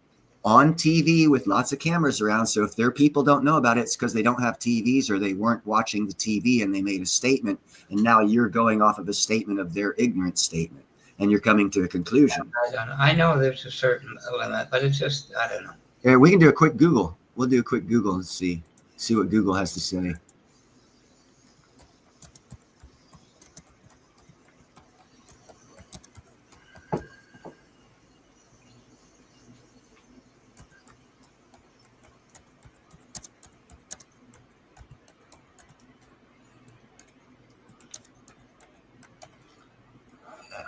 on TV with lots of cameras around. So if their people don't know about it, it's because they don't have TVs or they weren't watching the TV and they made a statement. And now you're going off of a statement of their ignorant statement and you're coming to a conclusion. I don't know. I know there's a certain limit, but it's just, I don't know. Yeah, we can do a quick Google. We'll do a quick Google and see what Google has to say.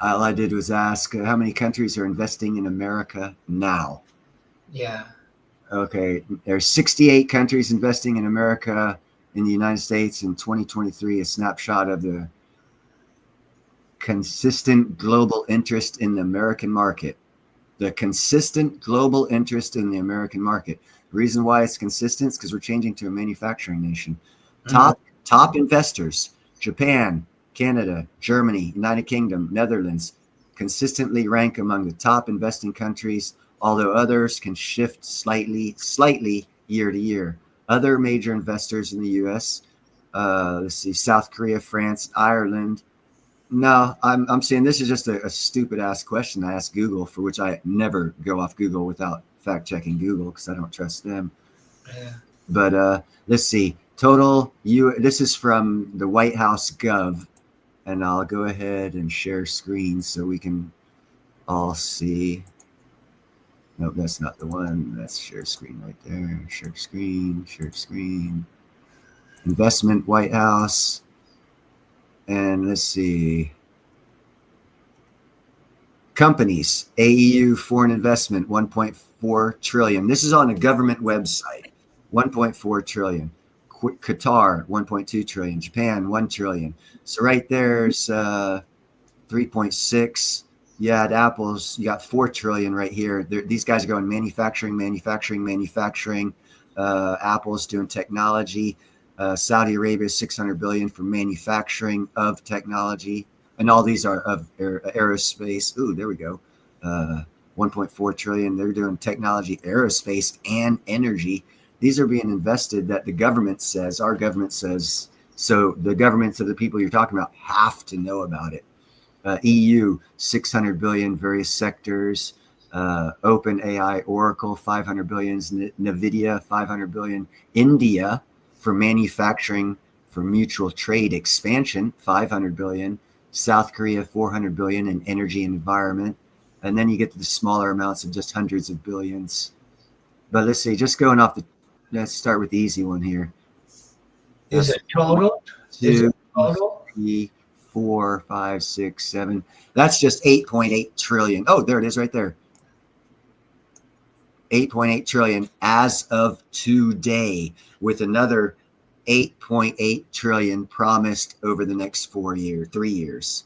All I did was ask how many countries are investing in America now. Yeah. Okay. There's 68 countries investing in America in the United States in 2023, a snapshot of the consistent global interest in the American market. The consistent global interest in the American market. The reason why it's consistent is because we're changing to a manufacturing nation. Top investors, Japan, Canada, Germany, United Kingdom, Netherlands, consistently rank among the top investing countries, although others can shift slightly year to year. Other major investors in the U.S., let's see, South Korea, France, Ireland. No, I'm saying this is just a stupid ass question I asked Google, for which I never go off Google without fact checking Google because I don't trust them. Yeah. But let's see, total this is from the White House Gov. And I'll go ahead and share screen so we can all see. Nope, that's not the one. That's share screen right there. Share screen. Investment White House. And let's see. Companies, AEU foreign investment, 1.4 trillion. This is on a government website, 1.4 trillion. Qatar, 1.2 trillion. Japan, 1 trillion. So right there's 3.6. Yeah, at Apple's, you got 4 trillion right here. These guys are going manufacturing. Apple's doing technology. Saudi Arabia, 600 billion for manufacturing of technology. And all these are of aerospace. Ooh, there we go. 1.4 trillion. They're doing technology, aerospace, and energy. These are being invested that the government says, our government says, so the governments of the people you're talking about have to know about it. EU, 600 billion, various sectors. Open AI, Oracle, 500 billion. NVIDIA, 500 billion. India, for manufacturing, for mutual trade expansion, 500 billion. South Korea, 400 billion in energy and environment. And then you get to the smaller amounts of just hundreds of billions. But let's see, just going off let's start with the easy one here. Is it total? 2, 3, 4, 5, 6, 7. That's just 8.8 trillion. Oh, there it is right there. 8.8 trillion as of today, with another 8.8 trillion promised over the next 3 years,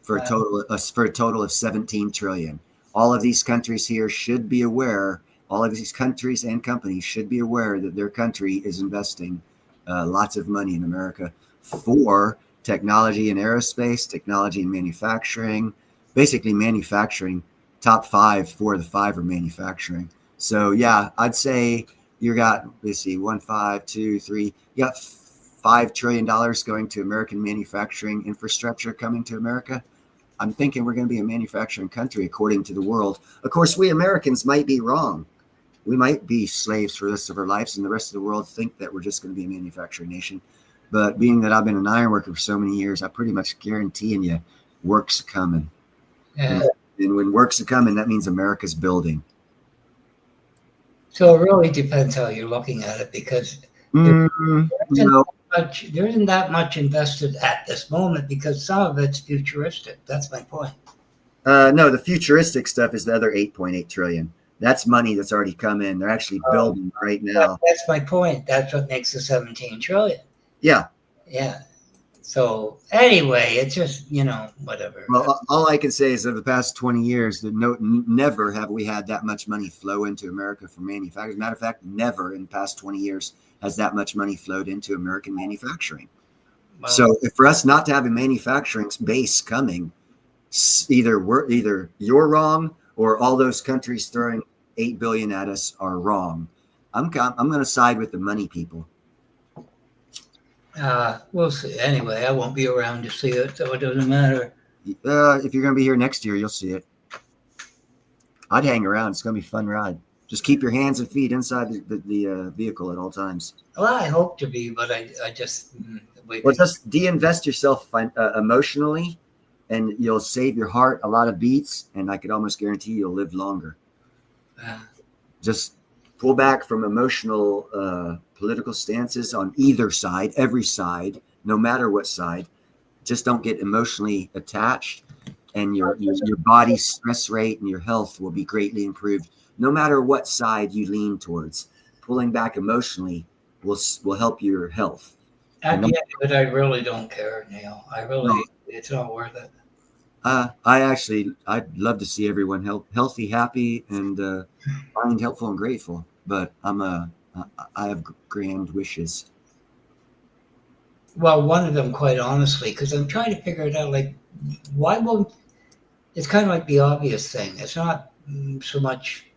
for a total of 17 trillion. All of these countries here should be aware. All of these countries and companies should be aware that their country is investing lots of money in America for technology and aerospace, technology and manufacturing. Basically, manufacturing. Top 5, 4 of the 5 are manufacturing. So yeah, I'd say you got, let's see, 1, 5, 2, 3. You got $5 trillion going to American manufacturing infrastructure coming to America. I'm thinking we're going to be a manufacturing country according to the world. Of course, we Americans might be wrong. We might be slaves for the rest of our lives, and the rest of the world think that we're just going to be a manufacturing nation. But being that I've been an iron worker for so many years, I pretty much guaranteeing you work's coming. Yeah. And when work's coming, that means America's building. So it really depends how you're looking at it, because there isn't that much invested at this moment, because some of it's futuristic. That's my point. No, the futuristic stuff is the other 8.8 trillion. That's money that's already come in. They're actually building right now. That's my point. That's what makes the 17 trillion. Yeah. Yeah. So anyway, it's just, whatever. Well, all I can say is that the past 20 years, never have we had that much money flow into America for manufacturing. Matter of fact, never in the past 20 years has that much money flowed into American manufacturing. Wow. So for us not to have a manufacturing base coming, either you're wrong or all those countries throwing $8 billion at us are wrong. I'm going to side with the money people. We'll see. Anyway, I won't be around to see it, so it doesn't matter. If you're going to be here next year, you'll see it. I'd hang around. It's going to be a fun ride. Just keep your hands and feet inside the vehicle at all times. Well, I hope to be, but I just... just de-invest yourself emotionally, and you'll save your heart a lot of beats, and I could almost guarantee you'll live longer. Just pull back from emotional political stances on either side, every side, no matter what side. Just don't get emotionally attached, and your body's stress rate and your health will be greatly improved no matter what side you lean towards. Pulling back emotionally will help your health. At the end of it, I really don't care, Neil. It's not worth it. I'd love to see everyone healthy, happy, and find helpful and grateful. But I have grand wishes. Well, one of them, quite honestly, because I'm trying to figure it out. Like, why won't? It's kind of like the obvious thing. It's not so much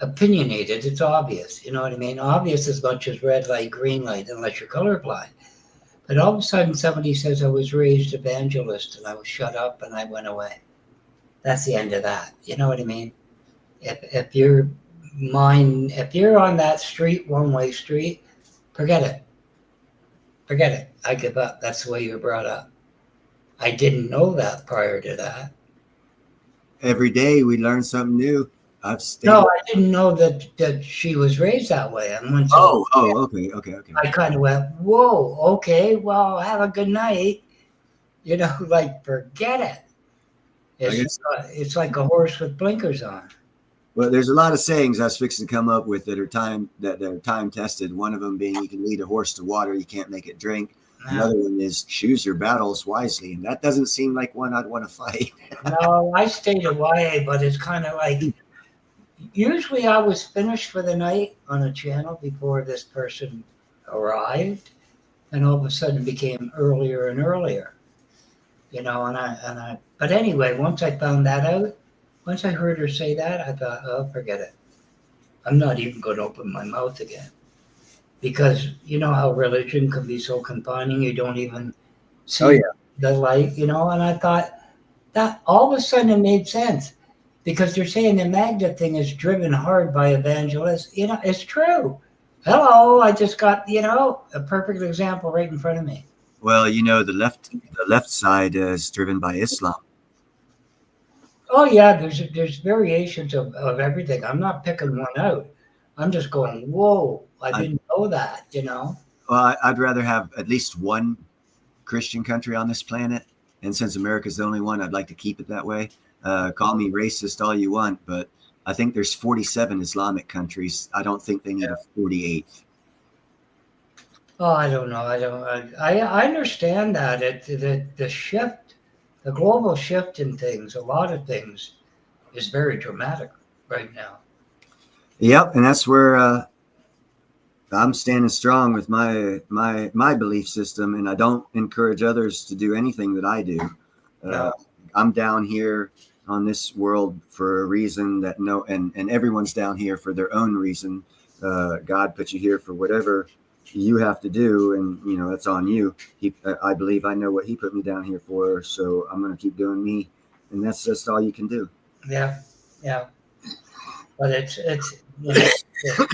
opinionated. It's obvious. You know what I mean? Obvious as much as red light, green light, unless you're colorblind. But all of a sudden, somebody says I was raised evangelist and I was shut up and I went away. That's the end of that. You know what I mean? If you're on that street, one-way street, forget it. Forget it. I give up. That's the way you were brought up. I didn't know that prior to that. Every day we learn something new. No, I didn't know that she was raised that way. And when okay. I kind of went, whoa, okay, well, have a good night. You know, like forget it. It's like a horse with blinkers on. Well, there's a lot of sayings I was fixing to come up with that are time tested. One of them being you can lead a horse to water, you can't make it drink. Another one is choose your battles wisely, and that doesn't seem like one I'd want to fight. No, I stayed away, but it's kind of like usually I was finished for the night on a channel before this person arrived, and all of a sudden it became earlier and earlier. You know, but anyway, once I found that out, once I heard her say that, I thought, oh, forget it. I'm not even going to open my mouth again. Because you know how religion can be so confining, you don't even see the light, you know? And I thought that all of a sudden it made sense. Because they're saying the magnet thing is driven hard by evangelists. You know, it's true. Hello, I just got, you know, a perfect example right in front of me. Well, you know, the left side is driven by Islam. Oh yeah, there's variations of everything. I'm not picking one out. I'm just going, whoa, I didn't know that, you know. Well, I'd rather have at least one Christian country on this planet. And since America's the only one, I'd like to keep it that way. Call me racist all you want, but I think there's 47 Islamic countries. I don't think they need a 48th. Oh, I don't know. I understand that the shift, the global shift in things, a lot of things, is very dramatic right now. Yep, and that's where I'm standing strong with my belief system, and I don't encourage others to do anything that I do. No. I'm down here on this world for a reason and everyone's down here for their own reason. God put you here for whatever you have to do, and you know that's on you. I believe I know what he put me down here for, so I'm going to keep doing me, and that's just all you can do. Yeah. But it's you know,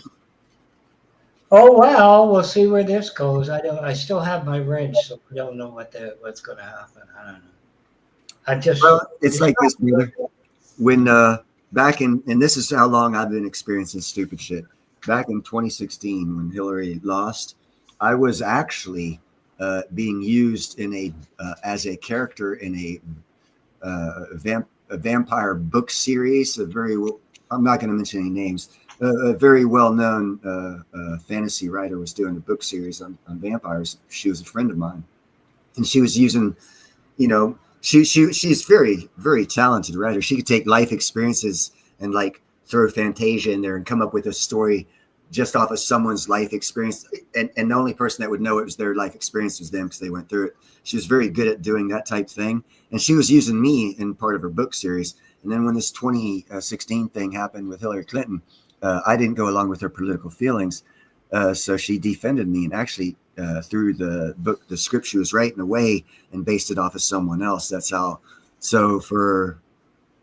oh well, we'll see where this goes. I still have my wrench, so I don't know what's going to happen. I don't know. Well, it's like this, brother. When back in, and this is how long I've been experiencing stupid shit. Back in 2016, when Hillary lost, I was actually being used in as a character in a vampire book series. I'm not going to mention any names. A very well-known fantasy writer was doing a book series on vampires. She was a friend of mine, and she was using, you know, she's very, very talented writer. She could take life experiences and like throw Fantasia in there and come up with a story just off of someone's life experience. And the only person that would know it was their life experience was them because they went through it. She was very good at doing that type thing. And she was using me in part of her book series. And then when this 2016 thing happened with Hillary Clinton, I didn't go along with her political feelings. So she defended me and actually threw the book, the script she was writing away and based it off of someone else. That's how. So for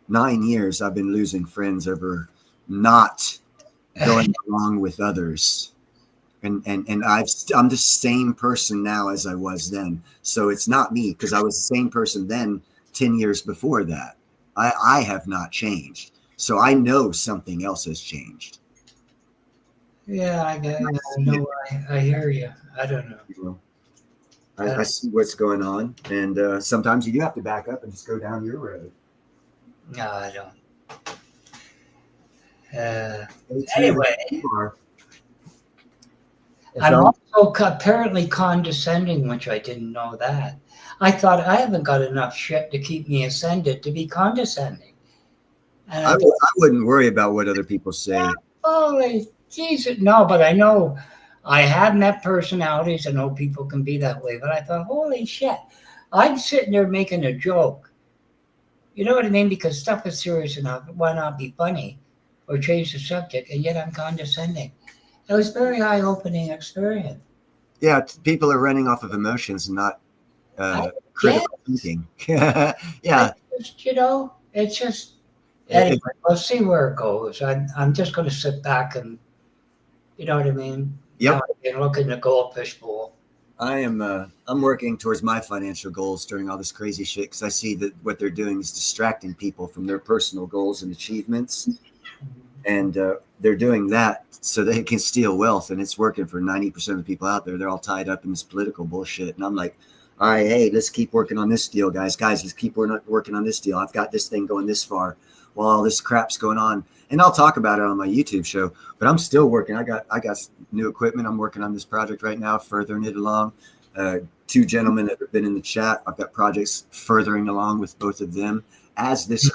9 years, I've been losing friends over not going along with others. And I'm the same person now as I was then. So it's not me because I was the same person then 10 years before that. I have not changed. So I know something else has changed. Yeah, I know. I hear you. I don't know. You know, I see what's going on. And sometimes you do have to back up and just go down your road. No, I don't. Anyway, I'm also apparently condescending, which I didn't know that. I thought I haven't got enough shit to keep me ascended to be condescending. And I wouldn't worry about what other people say. Holy Jesus. No, but I know I have met personalities. I know people can be that way, but I thought, holy shit. I'm sitting there making a joke. You know what I mean? Because stuff is serious enough. Why not be funny or change the subject? And yet I'm condescending. It was a very eye-opening experience. Yeah, people are running off of emotions and not critical thinking. Yeah. It's just, anyway, we'll see where it goes. I'm just going to sit back and, you know what I mean? Yep. And look in the goldfish bowl. I'm working towards my financial goals during all this crazy shit because I see that what they're doing is distracting people from their personal goals and achievements. And they're doing that so they can steal wealth, and it's working for 90% of the people out there. They're all tied up in this political bullshit. And I'm like, All right, hey, let's keep working on this deal, guys. Let's keep working on this deal. I've got this thing going this far while all this crap's going on. And I'll talk about it on my YouTube show, but I'm still working. I got new equipment. I'm working on this project right now, furthering it along. Two gentlemen that have been in the chat, I've got projects furthering along with both of them. As this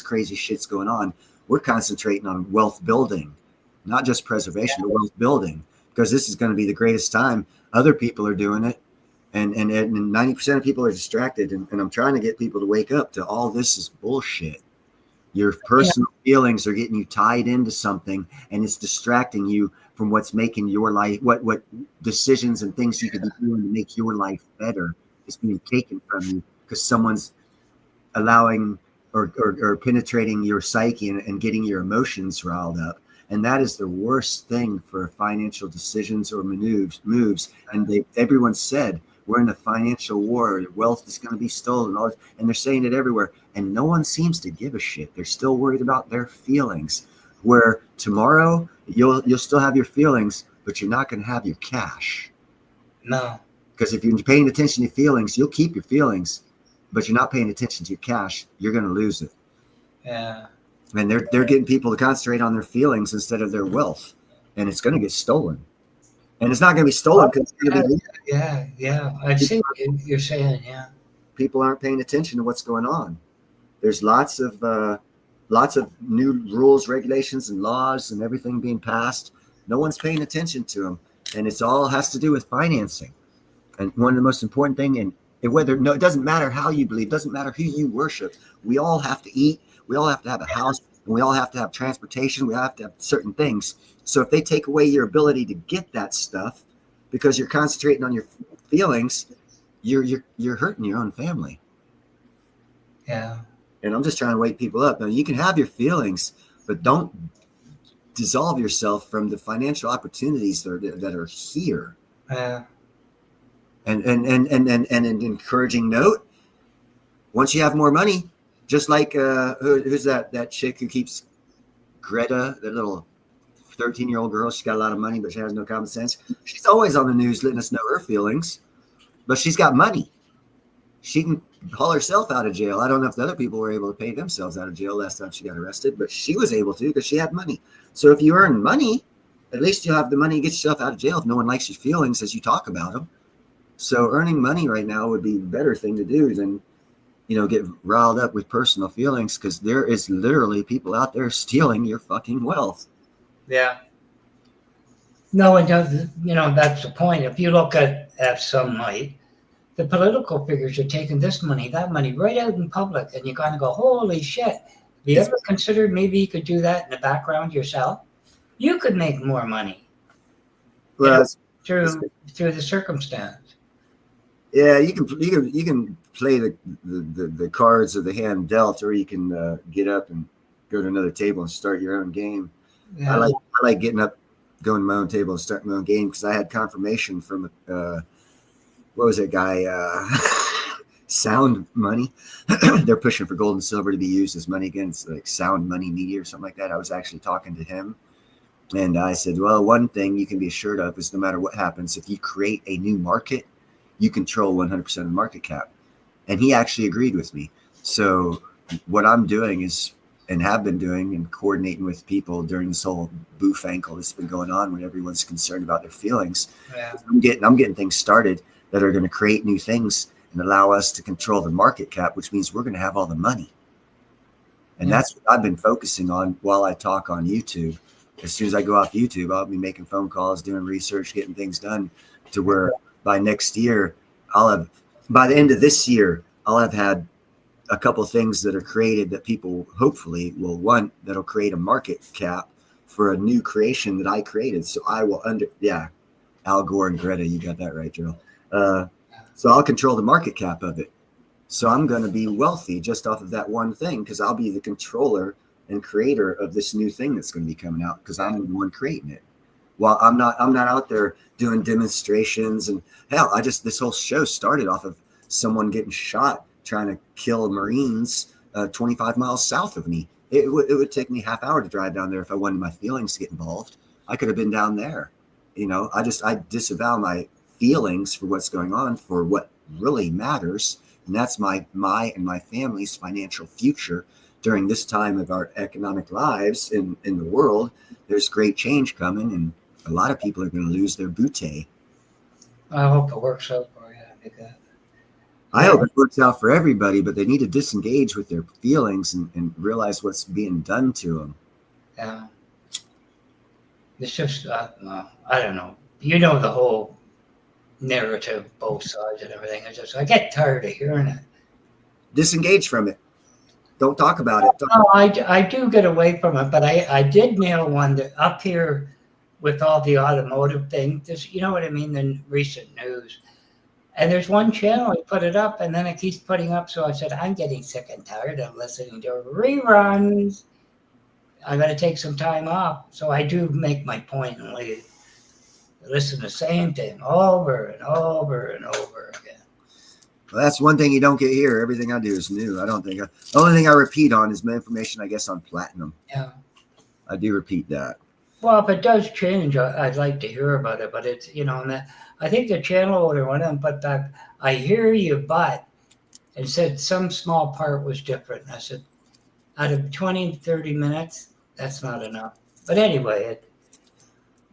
crazy shit's going on, we're concentrating on wealth building, not just preservation, but wealth building, because this is going to be the greatest time. Other people are doing it. And 90% of people are distracted. And I'm trying to get people to wake up to all this is bullshit. Your personal feelings are getting you tied into something, and it's distracting you from what's making your life, what decisions and things you could be doing to make your life better is being taken from you because someone's allowing or penetrating your psyche and getting your emotions riled up. And that is the worst thing for financial decisions or moves. And everyone said, we're in a financial war. Wealth is going to be stolen. And they're saying it everywhere. And no one seems to give a shit. They're still worried about their feelings. Where tomorrow you'll still have your feelings, but you're not going to have your cash. No. Because if you're paying attention to feelings, you'll keep your feelings, but you're not paying attention to your cash. You're going to lose it. Yeah. And they're getting people to concentrate on their feelings instead of their wealth. And it's going to get stolen. And it's not going to be stolen because yeah. I see what you're saying. Yeah. People aren't paying attention to what's going on. There's lots of new rules, regulations, and laws and everything being passed. No one's paying attention to them, and it's all has to do with financing. And one of the most important thing, and it doesn't matter how you believe, doesn't matter who you worship. We all have to eat. We all have to have a house, and we all have to have transportation. We all have to have certain things. So if they take away your ability to get that stuff because you're concentrating on your feelings, you're hurting your own family. Yeah. And I'm just trying to wake people up. Now you can have your feelings, but don't dissolve yourself from the financial opportunities that are here. Yeah. And an encouraging note: once you have more money, just like who's that chick who keeps Greta, that little 13-year-old girl, she's got a lot of money, but she has no common sense. She's always on the news letting us know her feelings, but she's got money. She can haul herself out of jail. I don't know if the other people were able to pay themselves out of jail last time she got arrested, but she was able to because she had money. So if you earn money, at least you'll have the money to get yourself out of jail if no one likes your feelings as you talk about them. So earning money right now would be a better thing to do than, get riled up with personal feelings, because there is literally people out there stealing your fucking wealth. Yeah. No, it does. That's the point. If you look at some night, the political figures are taking this money, that money right out in public, and you're going to go, holy shit. Have you ever considered maybe you could do that in the background yourself? You could make more money through the circumstance. Yeah, you can play the cards of the hand dealt, or you can get up and go to another table and start your own game. Yeah. I like getting up, going to my own table and starting my own game, because I had confirmation from what was that guy? Sound Money. They're pushing for gold and silver to be used as money again. It's like Sound Money Media or something like that. I was actually talking to him, and I said, well, one thing you can be assured of is no matter what happens, if you create a new market, you control 100% of the market cap. And he actually agreed with me. So what I'm doing is, and have been doing, and coordinating with people during this whole boofangle that's been going on when everyone's concerned about their feelings. Yeah. I'm getting things started that are going to create new things and allow us to control the market cap, which means we're going to have all the money. And that's what I've been focusing on while I talk on YouTube. As soon as I go off YouTube, I'll be making phone calls, doing research, getting things done to where by next year, by the end of this year, I'll have had a couple of things that are created that people hopefully will want, that'll create a market cap for a new creation that I created. So I will Al Gore and Greta, you got that right, Joe. So I'll control the market cap of it. So I'm going to be wealthy just off of that one thing, because I'll be the controller and creator of this new thing that's going to be coming out, because I'm the one creating it. Well, I'm not out there doing demonstrations, and hell, this whole show started off of someone getting shot trying to kill Marines 25 miles south of me. It would take me half hour to drive down there if I wanted my feelings to get involved. I could have been down there. I disavow my feelings for what's going on, for what really matters, and that's my and my family's financial future during this time of our economic lives in the world. There's great change coming, and a lot of people are going to lose their booty. I hope it works out for you. Because, I hope it works out for everybody, but they need to disengage with their feelings and realize what's being done to them. yeah. It's just, I don't know. You know the whole narrative, both sides and everything. I get tired of hearing it. Disengage from it. Don't talk about it. No, I do get away from it, but I did nail one that up here with all the automotive thing. This, you know what I mean, the recent news. And there's one channel, he put it up, and then it keeps putting up. So I said, I'm getting sick and tired of listening to reruns. I got to take some time off. So I do make my point and leave. Listen to the same thing over and over and over again. Well, that's one thing you don't get here. Everything I do is new. I don't think the only thing I repeat on is my information, I guess, on platinum. Yeah. I do repeat that. Well, if it does change, I'd like to hear about it. But it's, you know, and I think the channel owner went and put back, I hear you, but, and said some small part was different. And I said, out of 20, 30 minutes, that's not enough. But anyway,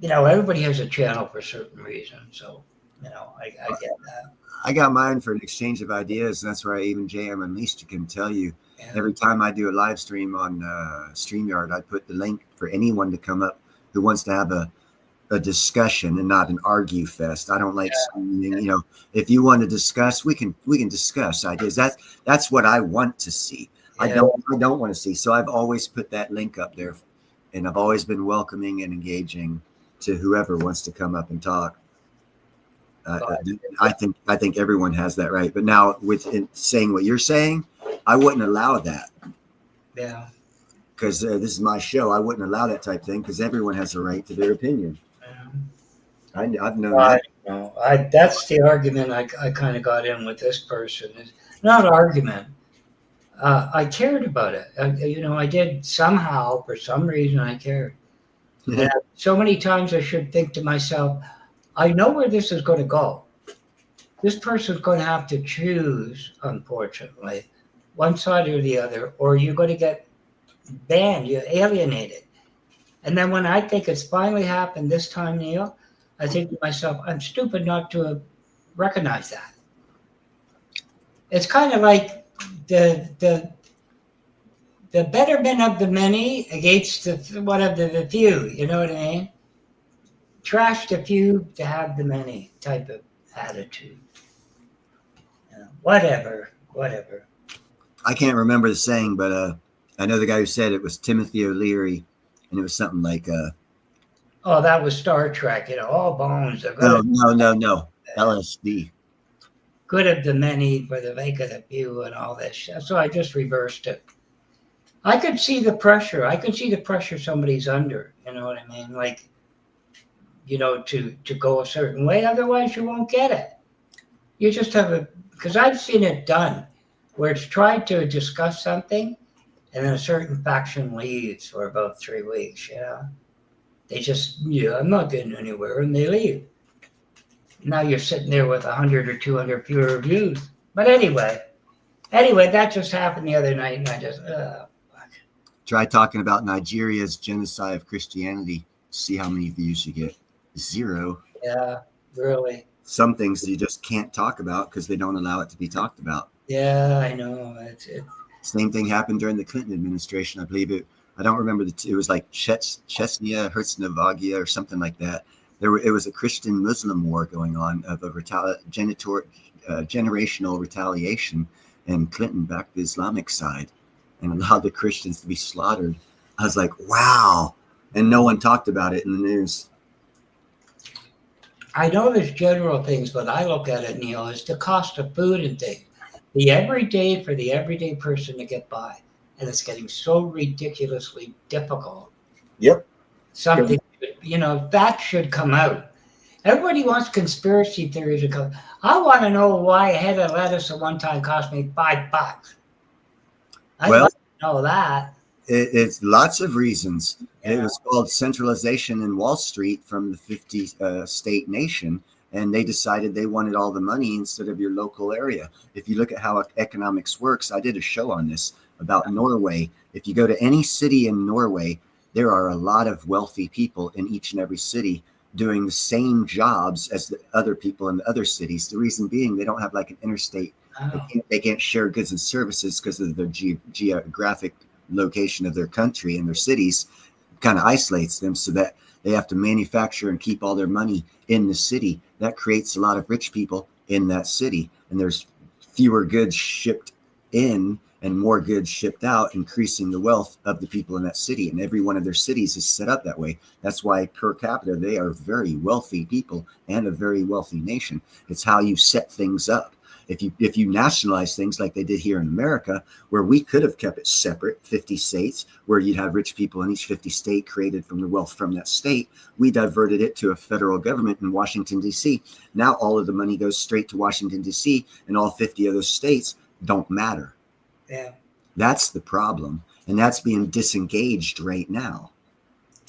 you know, everybody has a channel for certain reasons. So, you know, I get that. I got mine for an exchange of ideas. And that's where I even jam Unleashed can tell you. Yeah. Every time I do a live stream on StreamYard, I put the link for anyone to come up who wants to have a discussion and not an argue fest. I don't like screaming. You know, if you want to discuss, we can discuss ideas. That's what I want to see. Yeah. I don't want to see. So I've always put that link up there, and I've always been welcoming and engaging to whoever wants to come up and talk. I think everyone has that right. But now with saying what you're saying, I wouldn't allow that. Yeah. Because this is my show. I wouldn't allow that type of thing because everyone has a right to their opinion. Yeah. I've known that. No, that's the argument I kind of got in with this person. It's not an argument. I cared about it. You know, I did somehow, for some reason, I cared. And so many times I should think to myself, I know where this is going to go. This person's going to have to choose, unfortunately, one side or the other, or you're going to get banned, you're alienated. And then when I think it's finally happened this time, Neil, I think to myself, I'm stupid not to recognize that. It's kind of like the betterment of the many against the one of the few, you know what I mean? Trash the few to have the many type of attitude. You know, whatever. I can't remember the saying, but I know the guy who said it was Timothy O'Leary, and it was something like oh, that was Star Trek, you know, all bones are good. No. LSD. Good of the many for the sake of the few and all this shit. So I just reversed it. I could see the pressure. I could see the pressure somebody's under, you know what I mean? Like, you know, to go a certain way, otherwise you won't get it. You just have because I've seen it done where it's tried to discuss something and then a certain faction leaves for about 3 weeks, you know. They just, I'm not getting anywhere, and they leave. Now you're sitting there with 100 or 200 fewer reviews. But anyway, that just happened the other night, and I just, Try talking about Nigeria's genocide of Christianity. See how many views you get. 0. Yeah, really. Some things you just can't talk about because they don't allow it to be talked about. Yeah, I know. Same thing happened during the Clinton administration. I believe I don't remember it was like Chechnya, Herzegovina, or something like that. It was a Christian-Muslim war going on of a generational retaliation, and Clinton backed the Islamic side and allowed the Christians to be slaughtered. I was like, wow. And no one talked about it in the news. I know there's general things, but I look at it, Neil, as the cost of food and things. For the everyday person to get by. And it's getting so ridiculously difficult. Yep. Something, you know, that should come out. Everybody wants conspiracy theories to come. I want to know why a head of lettuce at one time cost me $5. I'd like to know that. It's lots of reasons. Yeah. It was called centralization in Wall Street from the 50 state nation. and they decided they wanted all the money instead of your local area. If you look at how economics works, I did a show on this about Norway. If you go to any city in Norway, there are a lot of wealthy people in each and every city doing the same jobs as the other people in the other cities. The reason being, they don't have like an interstate. They can't share goods and services because of their geographic location of their country and their cities. Kind of isolates them so that they have to manufacture and keep all their money in the city. That creates a lot of rich people in that city, and there's fewer goods shipped in and more goods shipped out, increasing the wealth of the people in that city. And every one of their cities is set up that way. That's why per capita, they are very wealthy people and a very wealthy nation. It's how you set things up. If you nationalize things like they did here in America, where we could have kept it separate, 50 states, where you'd have rich people in each 50 state created from the wealth from that state, we diverted it to a federal government in Washington, D.C. Now all of the money goes straight to Washington, D.C., and all 50 of those states don't matter. Yeah. That's the problem. And that's being disengaged right now.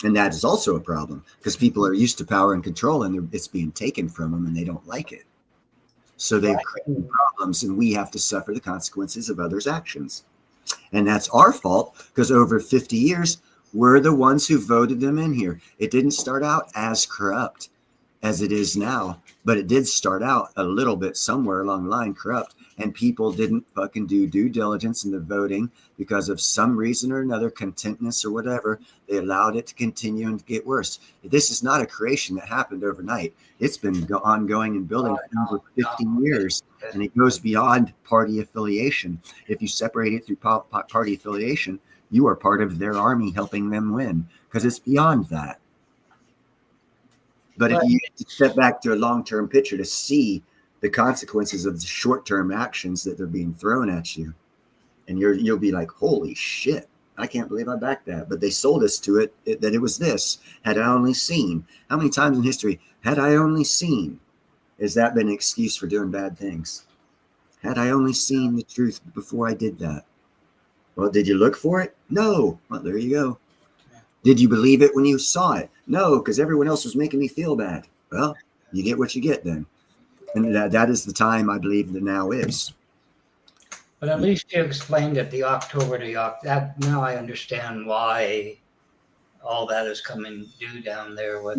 And that is also a problem because people are used to power and control, and it's being taken from them and they don't like it. So they've created problems, and we have to suffer the consequences of others' actions. And that's our fault because over 50 years, we're the ones who voted them in here. It didn't start out as corrupt as it is now, but it did start out a little bit somewhere along the line corrupt. And people didn't fucking do due diligence in the voting because of some reason or another, contentness or whatever. They allowed it to continue and get worse. This is not a creation that happened overnight. It's been ongoing and building for over 50 years, and it goes beyond party affiliation. If you separate it through party affiliation, you are part of their army helping them win because it's beyond that. But if you step back to a long-term picture to see the consequences of the short-term actions that they're being thrown at you, and you'll be like, holy shit, I can't believe I backed that. But they sold us to it that it was this. Had I only seen. How many times in history, had I only seen, has that been an excuse for doing bad things? Had I only seen the truth before I did that? Well, did you look for it? No. Well, there you go. Did you believe it when you saw it? No, because everyone else was making me feel bad. Well, you get what you get then. And that is the time I believe that now is. But at least you explained it, the October to October. That now I understand why all that is coming due down there. With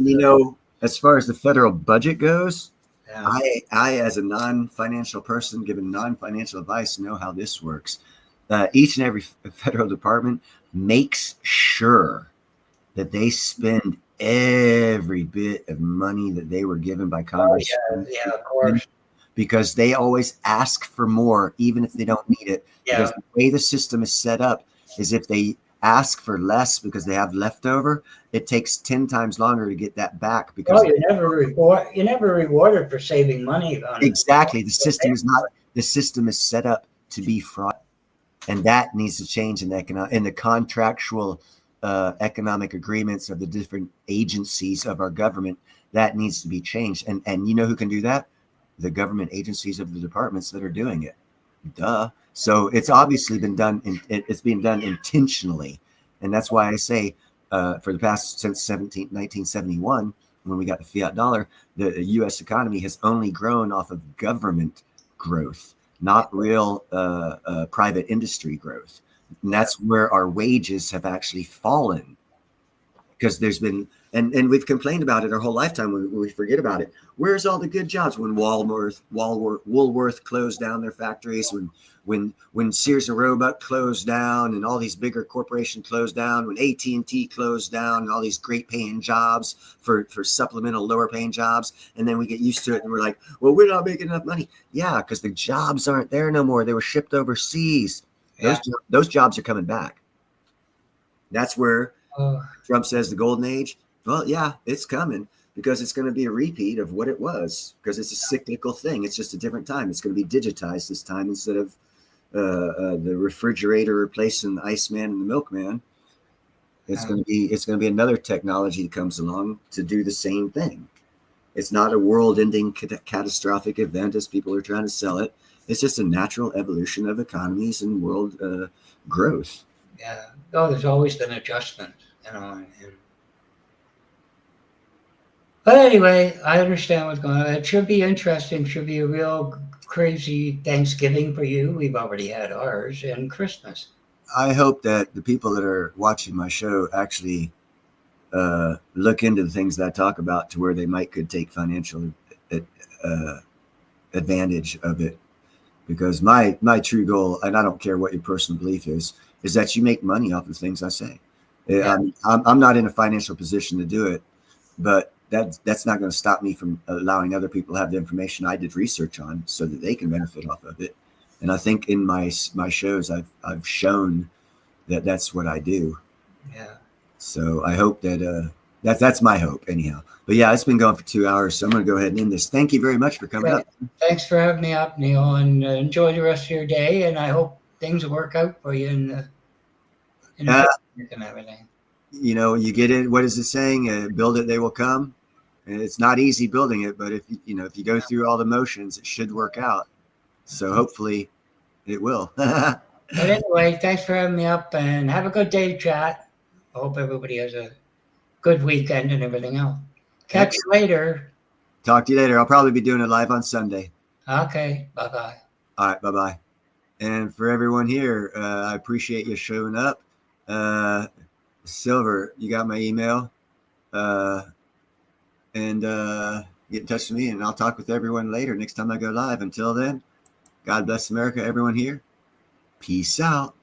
as far as the federal budget goes, yeah. I as a non-financial person giving non-financial advice, know how this works. Each and every federal department makes sure that they spend every bit of money that they were given by Congress. Yeah, of course. Because they always ask for more, even if they don't need it. Yeah. Because the way the system is set up is if they ask for less because they have leftover, it takes 10 times longer to get that back. Because you're never rewarded for saving money. Exactly. The system is set up to be fraud. And that needs to change in the contractual economic agreements of the different agencies of our government. That needs to be changed. And you know who can do that? The government agencies of the departments that are doing it. Duh. So it's obviously been done. It's being done intentionally. And that's why I say for the past since 1971, when we got the fiat dollar, the U.S. economy has only grown off of government growth, not real private industry growth. And that's where our wages have actually fallen, because there's been, and we've complained about it our whole lifetime when we forget about it. Where's all the good jobs when Woolworth closed down their factories, when Sears and Roebuck closed down and all these bigger corporations closed down, when AT&T closed down and all these great paying jobs for supplemental lower paying jobs. And then we get used to it and we're like, well, we're not making enough money. Yeah, because the jobs aren't there no more. They were shipped overseas. Yeah. Those jobs are coming back. That's where Trump says the golden age. Well, yeah, it's coming, because it's going to be a repeat of what it was, because it's a cyclical thing. It's just a different time. It's going to be digitized this time instead of the refrigerator replacing the Iceman and the Milkman. It's going to be another technology that comes along to do the same thing. It's not a world-ending catastrophic event as people are trying to sell it. It's just a natural evolution of economies and world growth. Yeah. Oh, there's always been adjustment, you know. But anyway, I understand what's going on. It should be interesting. Should be a real crazy Thanksgiving for you. We've already had ours, and Christmas. I hope that the people that are watching my show actually look into the things that I talk about to where they could take financial advantage of it. Because my true goal, and I don't care what your personal belief is that you make money off of things I say. Yeah. I'm not in a financial position to do it, but that's not going to stop me from allowing other people to have the information I did research on so that they can benefit off of it. And I think in my shows, I've shown that that's what I do. Yeah. So I hope that that's my hope anyhow. But yeah, it's been going for 2 hours, so I'm going to go ahead and end this. Thank you very much for coming up. Thanks for having me up, Neil, and enjoy the rest of your day. And I hope things will work out for you in the and everything. You know, you get it. What is it saying? Build it, they will come. And it's not easy building it, but if you go through all the motions, it should work out. So hopefully, it will. But anyway, thanks for having me up, and have a good day, chat. I hope everybody has a good weekend and everything else. Catch you later. Talk to you later. I'll probably be doing it live on Sunday. Okay. Bye-bye. All right. Bye-bye. And for everyone here, I appreciate you showing up. Silver, you got my email. And get in touch with me, and I'll talk with everyone later next time I go live. Until then, God bless America, everyone here. Peace out.